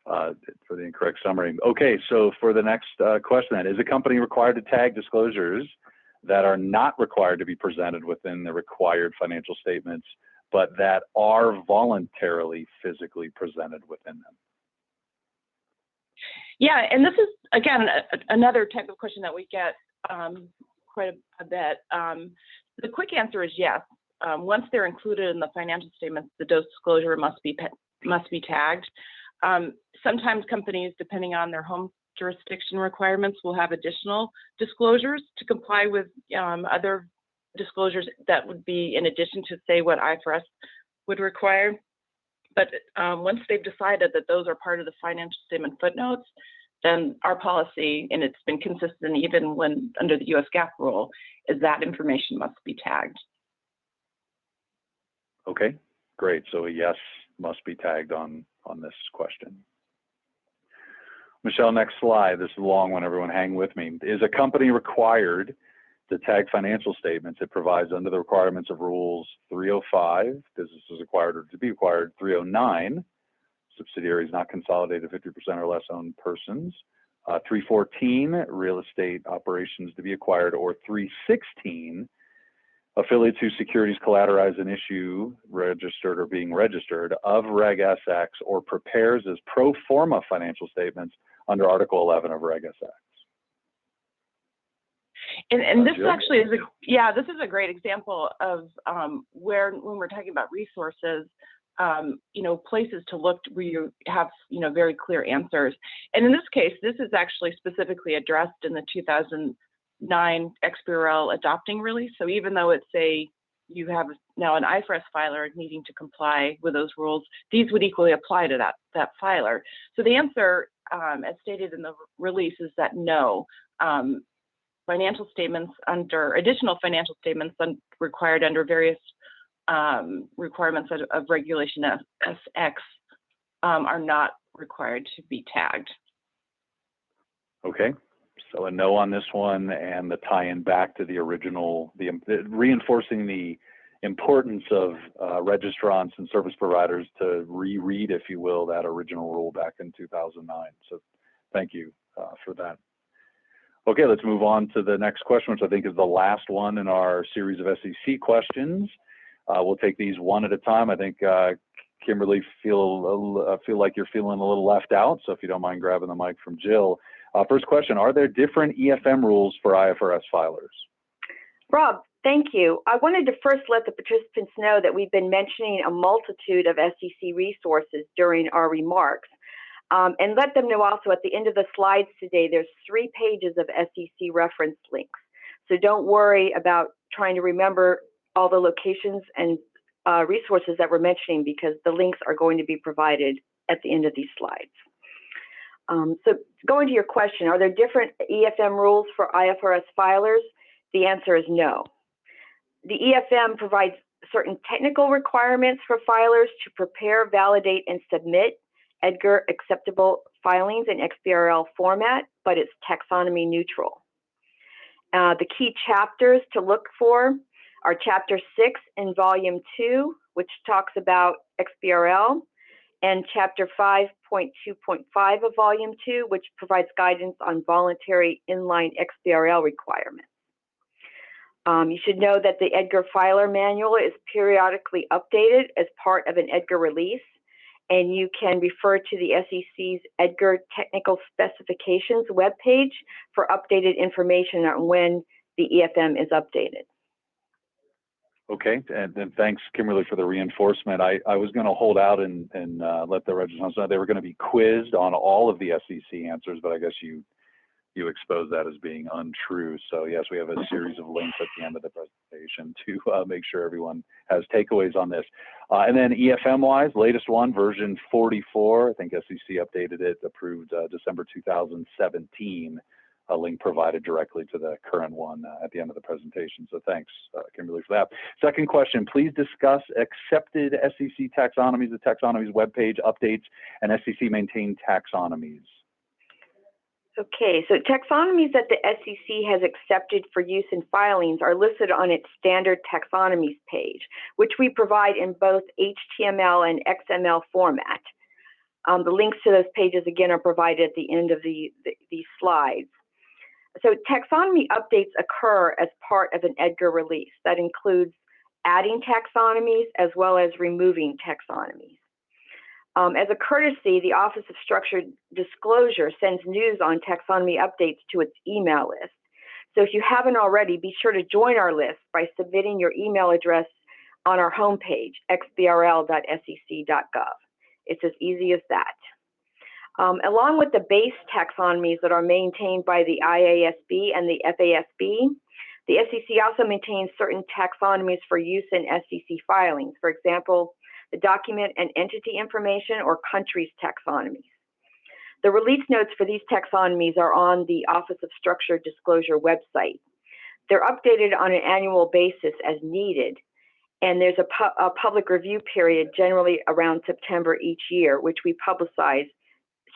for the incorrect summary. Okay, so for the next question, then, is a company required to tag disclosures that are not required to be presented within the required financial statements, but that are voluntarily physically presented within them? Yeah, and this is, again, another type of question that we get quite a bit. The quick answer is yes. Once they're included in the financial statements, the disclosure must be tagged. Sometimes companies, depending on their home jurisdiction requirements, will have additional disclosures to comply with other disclosures that would be in addition to, say, what IFRS would require. But once they've decided that those are part of the financial statement footnotes, then our policy, and it's been consistent even when under the US GAAP rule, is that information must be tagged. Okay, great. So a yes must be tagged on this question. Michelle, next slide. This is a long one, everyone hang with me. Is a company required to tag financial statements it provides under the requirements of rules 305, businesses acquired or to be acquired, 309, subsidiaries not consolidated 50% or less owned persons, 314, real estate operations to be acquired, or 316, affiliates whose securities collateralize an issue registered or being registered of Reg SX or prepares as pro forma financial statements under Article 11 of Reg SX. And this actually is this is a great example of where, when we're talking about resources, places to look where you have, very clear answers. And in this case, this is actually specifically addressed in the 2009 XBRL adopting release. So even though you have now an IFRS filer needing to comply with those rules, these would equally apply to that filer. So the answer, as stated in the release, is that no. Financial statements additional financial statements required under various requirements of Regulation SX are not required to be tagged. Okay, so a no on this one, and the tie-in back to the original, reinforcing the importance of registrants and service providers to reread, if you will, that original rule back in 2009. So thank you for that. Okay, let's move on to the next question, which I think is the last one in our series of SEC questions. We'll take these one at a time. I think Kimberly, feel like you're feeling a little left out, so if you don't mind grabbing the mic from Jill. First question, are there different EFM rules for IFRS filers? Rob, Thank you. I wanted to first let the participants know that we've been mentioning a multitude of SEC resources during our remarks. And let them know also at the end of the slides today, there's 3 pages of SEC reference links. So don't worry about trying to remember all the locations and resources that we're mentioning, because the links are going to be provided at the end of these slides. So going to your question, are there different EFM rules for IFRS filers? The answer is no. The EFM provides certain technical requirements for filers to prepare, validate, and submit EDGAR acceptable filings in XBRL format, but it's taxonomy neutral. The key chapters to look for are Chapter 6 in Volume 2, which talks about XBRL, and Chapter 5.2.5 of Volume 2, which provides guidance on voluntary inline XBRL requirements. You should know that the EDGAR filer manual is periodically updated as part of an EDGAR release, and you can refer to the SEC's EDGAR Technical Specifications webpage for updated information on when the EFM is updated. Okay, and then thanks, Kimberly, for the reinforcement. I was going to hold out and let the registrants know they were going to be quizzed on all of the SEC answers, but I guess you exposed that as being untrue. So yes, we have a series of links at the end of the presentation to make sure everyone has takeaways on this. And then EFM-wise, latest one, version 44, I think SEC updated it, approved December 2017, a link provided directly to the current one at the end of the presentation. So thanks, Kimberly, for that. Second question, please discuss accepted SEC taxonomies, the taxonomies webpage updates, and SEC maintained taxonomies. Okay, so taxonomies that the SEC has accepted for use in filings are listed on its standard taxonomies page, which we provide in both HTML and XML format. The links to those pages, again, are provided at the end of these slides. So taxonomy updates occur as part of an EDGAR release. That includes adding taxonomies as well as removing taxonomies. As a courtesy, the Office of Structured Disclosure sends news on taxonomy updates to its email list. So if you haven't already, be sure to join our list by submitting your email address on our homepage, xbrl.sec.gov. It's as easy as that. Along with the base taxonomies that are maintained by the IASB and the FASB, the SEC also maintains certain taxonomies for use in SEC filings. For example, the document and entity information or countries taxonomies. The release notes for these taxonomies are on the Office of Structured Disclosure website. They're updated on an annual basis as needed, and there's a public review period generally around September each year, which we publicize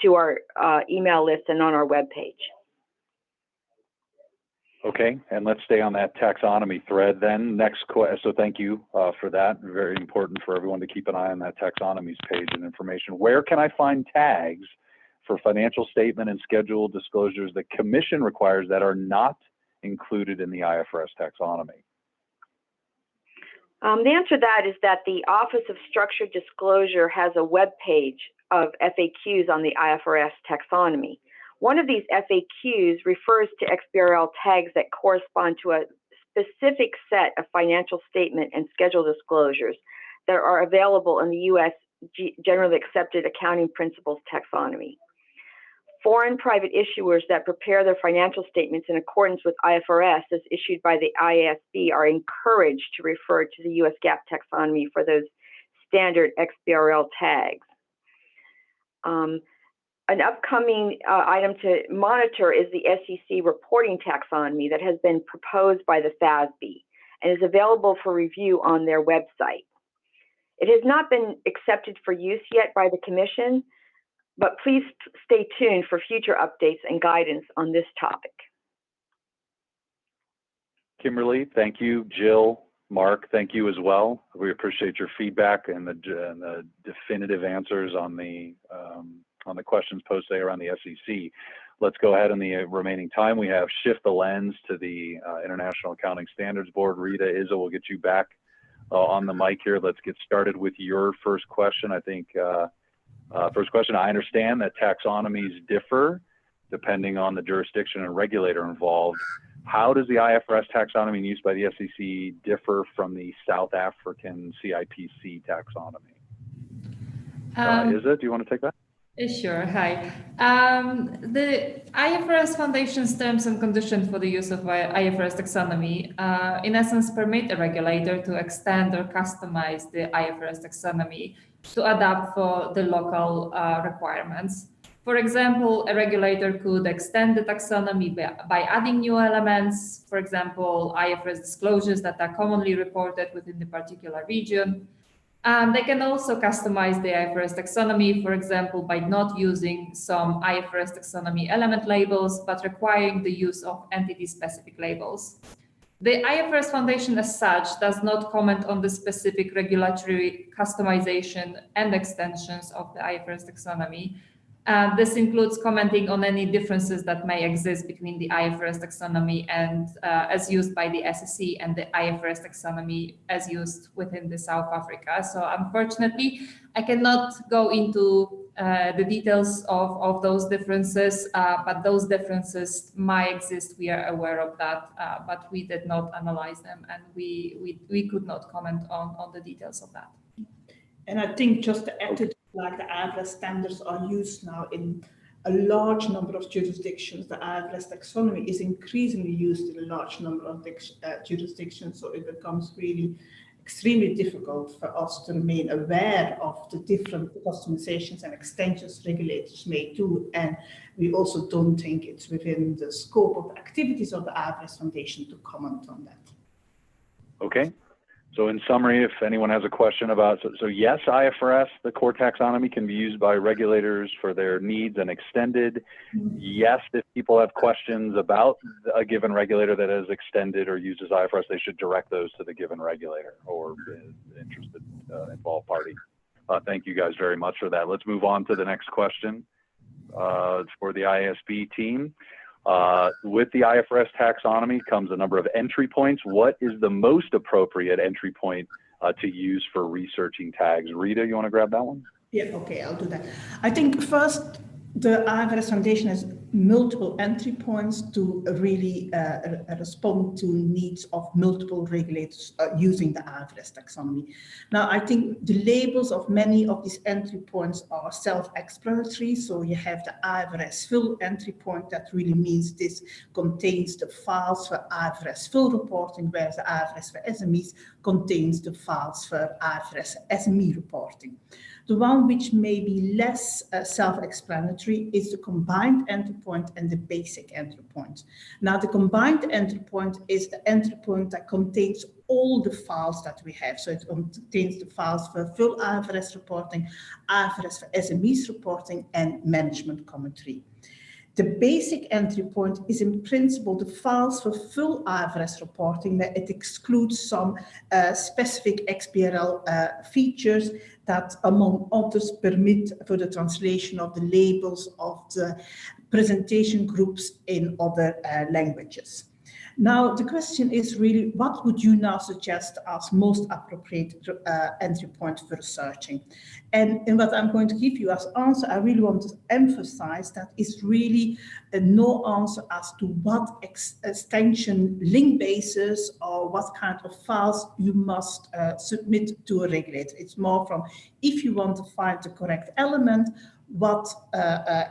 to our email list and on our webpage. Okay, and let's stay on that taxonomy thread then. Next question, so thank you for that. Very important for everyone to keep an eye on that taxonomies page and information. Where can I find tags for financial statement and schedule disclosures the Commission requires that are not included in the IFRS taxonomy? The answer to that is that the Office of Structured Disclosure has a web page of FAQs on the IFRS taxonomy. One of these FAQs refers to XBRL tags that correspond to a specific set of financial statement and schedule disclosures that are available in the U.S. Generally Accepted Accounting Principles taxonomy. Foreign private issuers that prepare their financial statements in accordance with IFRS as issued by the IASB are encouraged to refer to the U.S. GAAP taxonomy for those standard XBRL tags. An upcoming item to monitor is the SEC reporting taxonomy that has been proposed by the FASB and is available for review on their website. It has not been accepted for use yet by the Commission, but please stay tuned for future updates and guidance on this topic. Kimberly, thank you. Jill, Mark, thank you as well. We appreciate your feedback and the definitive answers on the questions posted around the SEC. Let's go ahead in the remaining time. We have shift the lens to the International Accounting Standards Board. Rita, Izza, we'll get you back on the mic here. Let's get started with your first question. I think first question, I understand that taxonomies differ depending on the jurisdiction and regulator involved. how does the IFRS taxonomy used by the SEC differ from the South African CIPC taxonomy? Isa, do you want to take that? Sure. Hi. The IFRS Foundation's terms and conditions for the use of IFRS taxonomy, in essence, permit a regulator to extend or customize the IFRS taxonomy to adapt for the local requirements. For example, a regulator could extend the taxonomy by adding new elements, for example, IFRS disclosures that are commonly reported within the particular region. They can also customize the IFRS taxonomy, for example, by not using some IFRS taxonomy element labels, but requiring the use of entity-specific labels. The IFRS Foundation as such does not comment on the specific regulatory customization and extensions of the IFRS taxonomy. This includes commenting on any differences that may exist between the IFRS taxonomy and as used by the SEC and the IFRS taxonomy as used within the South Africa. So unfortunately, I cannot go into the details of those differences, but those differences might exist. We are aware of that, but we did not analyze them, and we could not comment on the details of that. And I think just to add to it, like the IFRS standards are used now in a large number of jurisdictions. The IFRS taxonomy is increasingly used in a large number of jurisdictions, so it becomes really extremely difficult for us to remain aware of the different customizations and extensions regulators may do. And we also don't think it's within the scope of the activities of the IFRS Foundation to comment on that. Okay. So in summary, if anyone has a question about, so yes, IFRS, the core taxonomy can be used by regulators for their needs and extended. Yes, if people have questions about a given regulator that is extended or uses IFRS, they should direct those to the given regulator or interested involved party. Thank you guys very much for that. Let's move on to the next question. It's for the ISB team. With the IFRS taxonomy comes a number of entry points. What is the most appropriate entry point to use for researching tags? Rita, you want to grab that one? Yeah, okay, I'll do that. I think first, the IFRS Foundation has multiple entry points to really respond to needs of multiple regulators using the IFRS taxonomy. Now, I think the labels of many of these entry points are self-explanatory. So you have the IFRS full entry point that really means this contains the files for IFRS full reporting, whereas the IFRS for SMEs contains the files for IFRS SME reporting. The one which may be less self-explanatory is the combined entry point and the basic entry point. Now, the combined entry point is the entry point that contains all the files that we have. So it contains the files for full IFRS reporting, IFRS for SMEs reporting, and management commentary. The basic entry point is in principle the files for full IFRS reporting, that it excludes some specific XBRL features that, among others, permit for the translation of the labels of the presentation groups in other languages. Now, the question is really, what would you now suggest as most appropriate entry point for researching? And what I'm going to give you as answer, I really want to emphasize that it's really no answer as to what extension link bases or what kind of files you must submit to a regulator. It's more from, if you want to find the correct element, what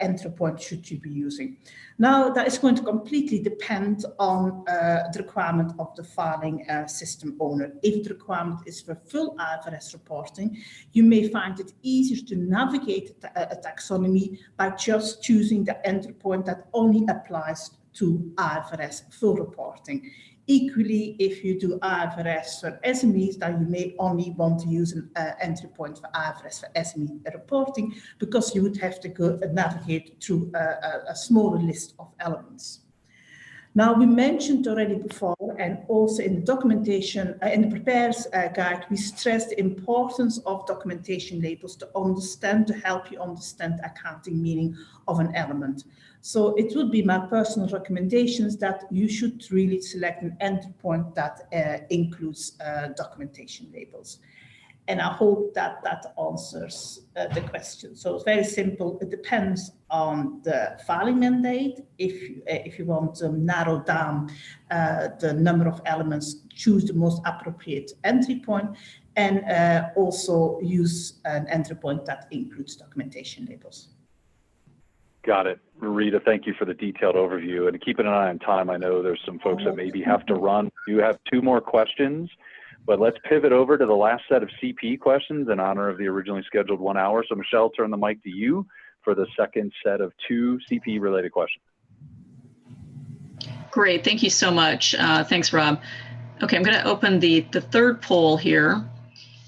entry point should you be using? Now, that is going to completely depend on the requirement of the filing system owner. If the requirement is for full IFRS reporting, you may find it easier to navigate a taxonomy by just choosing the entry point that only applies to IFRS full reporting. Equally, if you do IFRS for SMEs, then you may only want to use an entry point for IFRS for SME reporting, because you would have to go navigate through a smaller list of elements. Now, we mentioned already before, and also in the documentation, in the preparer's guide, we stress the importance of documentation labels to help you understand the accounting meaning of an element. So it would be my personal recommendations that you should really select an entry point that includes documentation labels. And I hope that that answers the question. So it's very simple. It depends on the filing mandate. If you want to narrow down the number of elements, choose the most appropriate entry point, and also use an entry point that includes documentation labels. Got it. Rita, thank you for the detailed overview. And keeping an eye on time, I know there's some folks that maybe have to run. You have 2 more questions. But let's pivot over to the last set of CPE questions in honor of the originally scheduled 1 hour. So Michelle, turn the mic to you for the second set of 2 CPE related questions. Great, thank you so much. Thanks, Rob. Okay, I'm going to open the third poll here,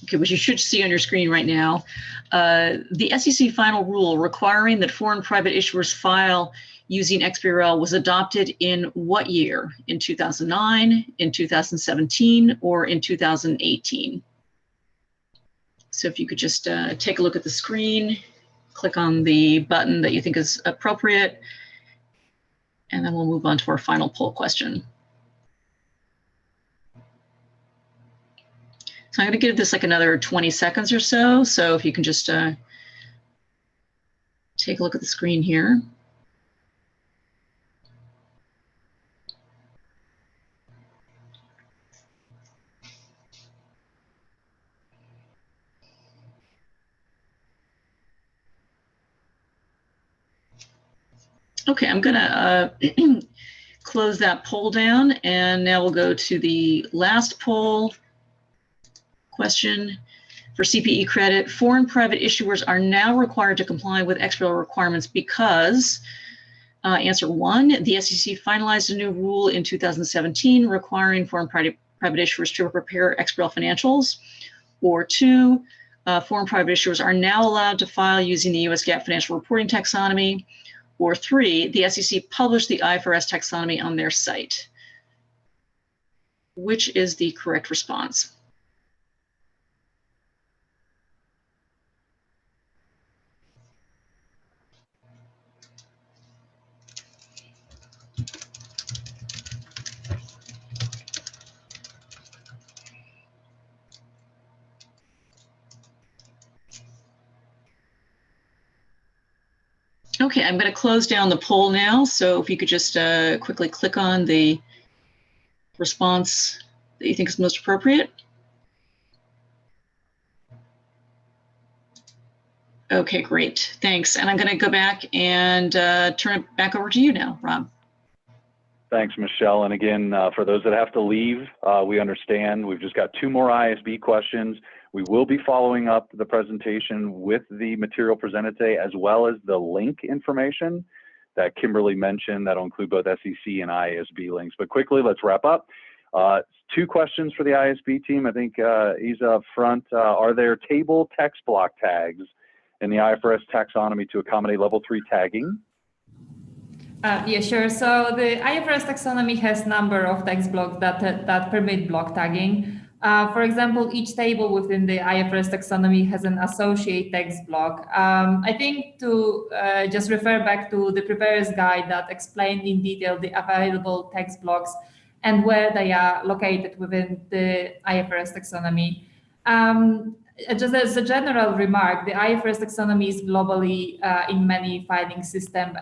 okay, which you should see on your screen right now. The SEC final rule requiring that foreign private issuers file using XBRL was adopted in what year? In 2009, in 2017, or in 2018? So if you could just take a look at the screen, click on the button that you think is appropriate, and then we'll move on to our final poll question. So I'm going to give this like another 20 seconds or so. So if you can just take a look at the screen here. Okay, I'm gonna close that poll down, and now we'll go to the last poll question for CPE credit. Foreign private issuers are now required to comply with XBRL requirements because answer 1, the SEC finalized a new rule in 2017 requiring foreign private issuers to prepare XBRL financials, or 2, foreign private issuers are now allowed to file using the US GAAP financial reporting taxonomy, or 3, the SEC published the IFRS taxonomy on their site. Which is the correct response? Okay, I'm going to close down the poll now. So if you could just quickly click on the response that you think is most appropriate. Okay, great. Thanks. And I'm going to go back and turn it back over to you now, Rob. Thanks, Michelle. And again, for those that have to leave, we understand we've just got 2 more ISB questions. We will be following up the presentation with the material presented today, as well as the link information that Kimberly mentioned. That'll include both SEC and ISB links. But quickly, let's wrap up. 2 questions for the ISB team. I think Isa up front, are there table text block tags in the IFRS taxonomy to accommodate level 3 tagging? Yeah, sure. So the IFRS taxonomy has a number of text blocks that permit block tagging. For example, each table within the IFRS taxonomy has an associate text block. I think to just refer back to the preparer's guide that explained in detail the available text blocks and where they are located within the IFRS taxonomy. Just as a general remark, the IFRS taxonomy is globally in many filing systems,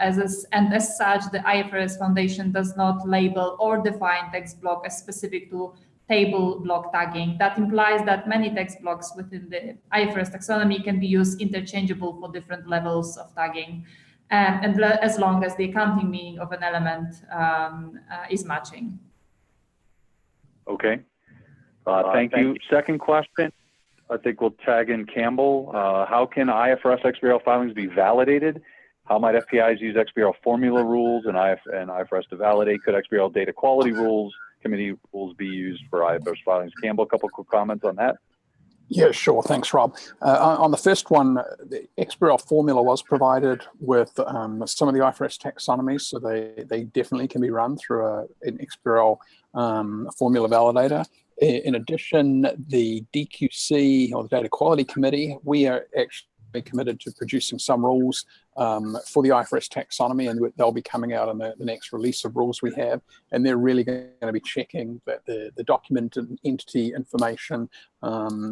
and as such, the IFRS Foundation does not label or define text block as specific to table block tagging. That implies that many text blocks within the IFRS taxonomy can be used interchangeable for different levels of tagging, and as long as the accounting meaning of an element is matching. Okay, thank you. Second question. I think we'll tag in Campbell. How can IFRS XBRL filings be validated? How might FPIs use XBRL formula rules and IFRS to validate? Could XBRL data quality rules, committee rules be used for IFRS filings? Campbell, a couple quick comments on that. Yeah, sure. Thanks, Rob. On the first one, the XBRL formula was provided with some of the IFRS taxonomies, so they definitely can be run through an XBRL formula validator. In addition, the DQC, or the Data Quality Committee, we are actually committed to producing some rules for the IFRS taxonomy, and they'll be coming out in the next release of rules we have. And they're really going to be checking that the document and entity information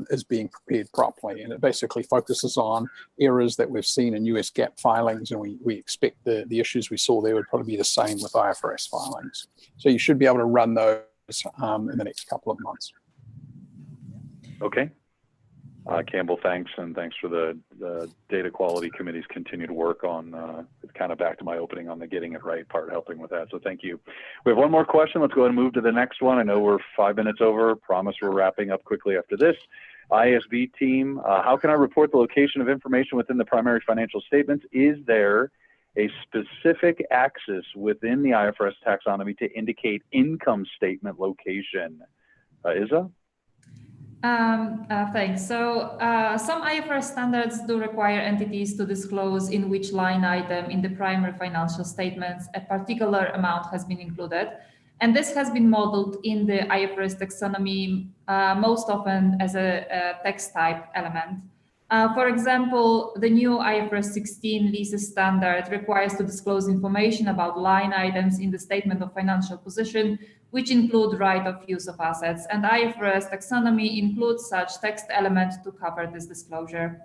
is being prepared properly. And it basically focuses on errors that we've seen in US GAAP filings, and we expect the issues we saw there would probably be the same with IFRS filings. So you should be able to run those in the next couple of months. Okay. Campbell, thanks, and thanks for the data quality committee's continued work on, kind of back to my opening on the getting it right part, helping with that, so thank you. We have one more question. Let's go ahead and move to the next one. I know we're 5 minutes over. Promise we're wrapping up quickly after this. ISB team, how can I report the location of information within the primary financial statements? Is there a specific axis within the IFRS taxonomy to indicate income statement location? Isa? Thanks. So some IFRS standards do require entities to disclose in which line item in the primary financial statements a particular amount has been included. And this has been modeled in the IFRS taxonomy most often as a text type element. For example, the new IFRS 16 leases standard requires to disclose information about line items in the statement of financial position, which include right of use of assets, and IFRS taxonomy includes such text element to cover this disclosure.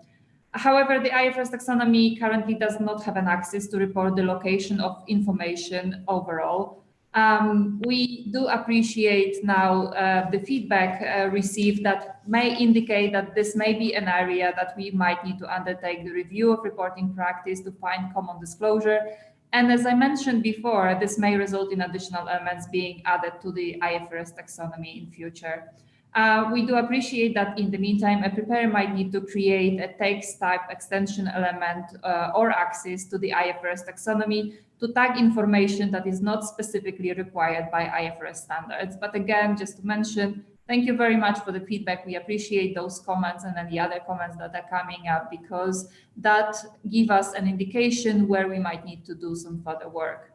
However, the IFRS taxonomy currently does not have an axis to report the location of information overall. We do appreciate now the feedback received that may indicate that this may be an area that we might need to undertake the review of reporting practice to find common disclosure. And as I mentioned before, this may result in additional elements being added to the IFRS taxonomy in future. We do appreciate that in the meantime, a preparer might need to create a text type extension element or axis to the IFRS taxonomy to tag information that is not specifically required by IFRS standards. But again, just to mention, thank you very much for the feedback. We appreciate those comments and then the other comments that are coming up, because that give us an indication where we might need to do some further work.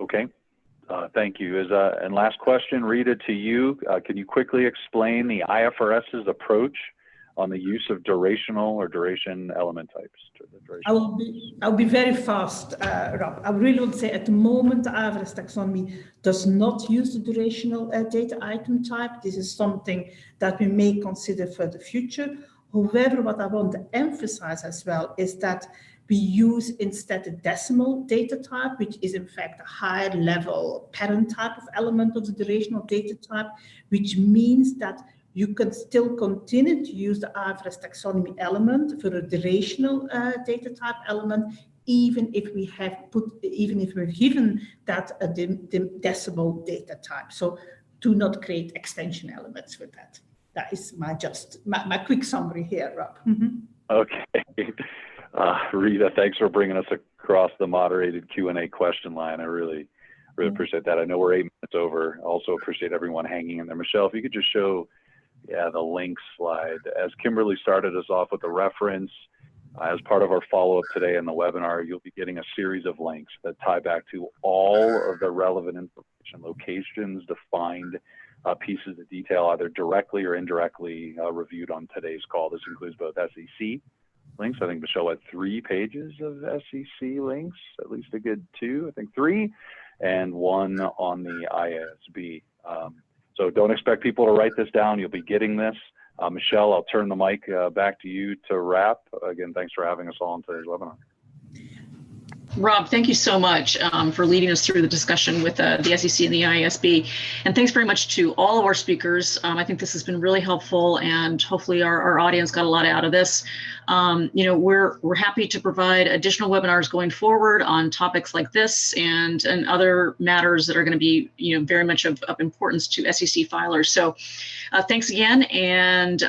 Okay. Thank you. And last question, Rita, to you. Can you quickly explain the IFRS's approach on the use of durational or duration element types? I'll be very fast, Rob. I really would say at the moment, the IFRS taxonomy does not use the durational data item type. This is something that we may consider for the future. However, what I want to emphasize as well is that we use instead a decimal data type, which is in fact a higher level parent type of element of the durational data type, which means that you can still continue to use the IFRS taxonomy element for a durational data type element, even if we've given that a decimal data type. So do not create extension elements with that. That is my quick summary here, Rob. Mm-hmm. Okay. Rita, thanks for bringing us across the moderated Q&A question line. I really appreciate that. I know we're 8 minutes over. Also appreciate everyone hanging in there. Michelle, if you could just show the link slide. As Kimberly started us off with the reference, as part of our follow-up today in the webinar, you'll be getting a series of links that tie back to all of the relevant information, locations, defined pieces of detail, either directly or indirectly reviewed on today's call. This includes both SEC links. I think Michelle had 3 pages of SEC links, at least a good 2, I think 3, and 1 on the ISB. So don't expect people to write this down. You'll be getting this. Michelle, I'll turn the mic back to you to wrap. Again, thanks for having us all on today's webinar. Rob, thank you so much for leading us through the discussion with the SEC and the ISB. And thanks very much to all of our speakers. I think this has been really helpful, and hopefully our audience got a lot out of this. We're happy to provide additional webinars going forward on topics like this and other matters that are going to be very much of importance to SEC filers. So thanks again. And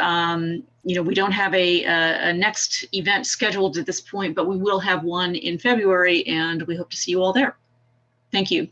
we don't have a next event scheduled at this point, but we will have one in February, and we hope to see you all there. Thank you.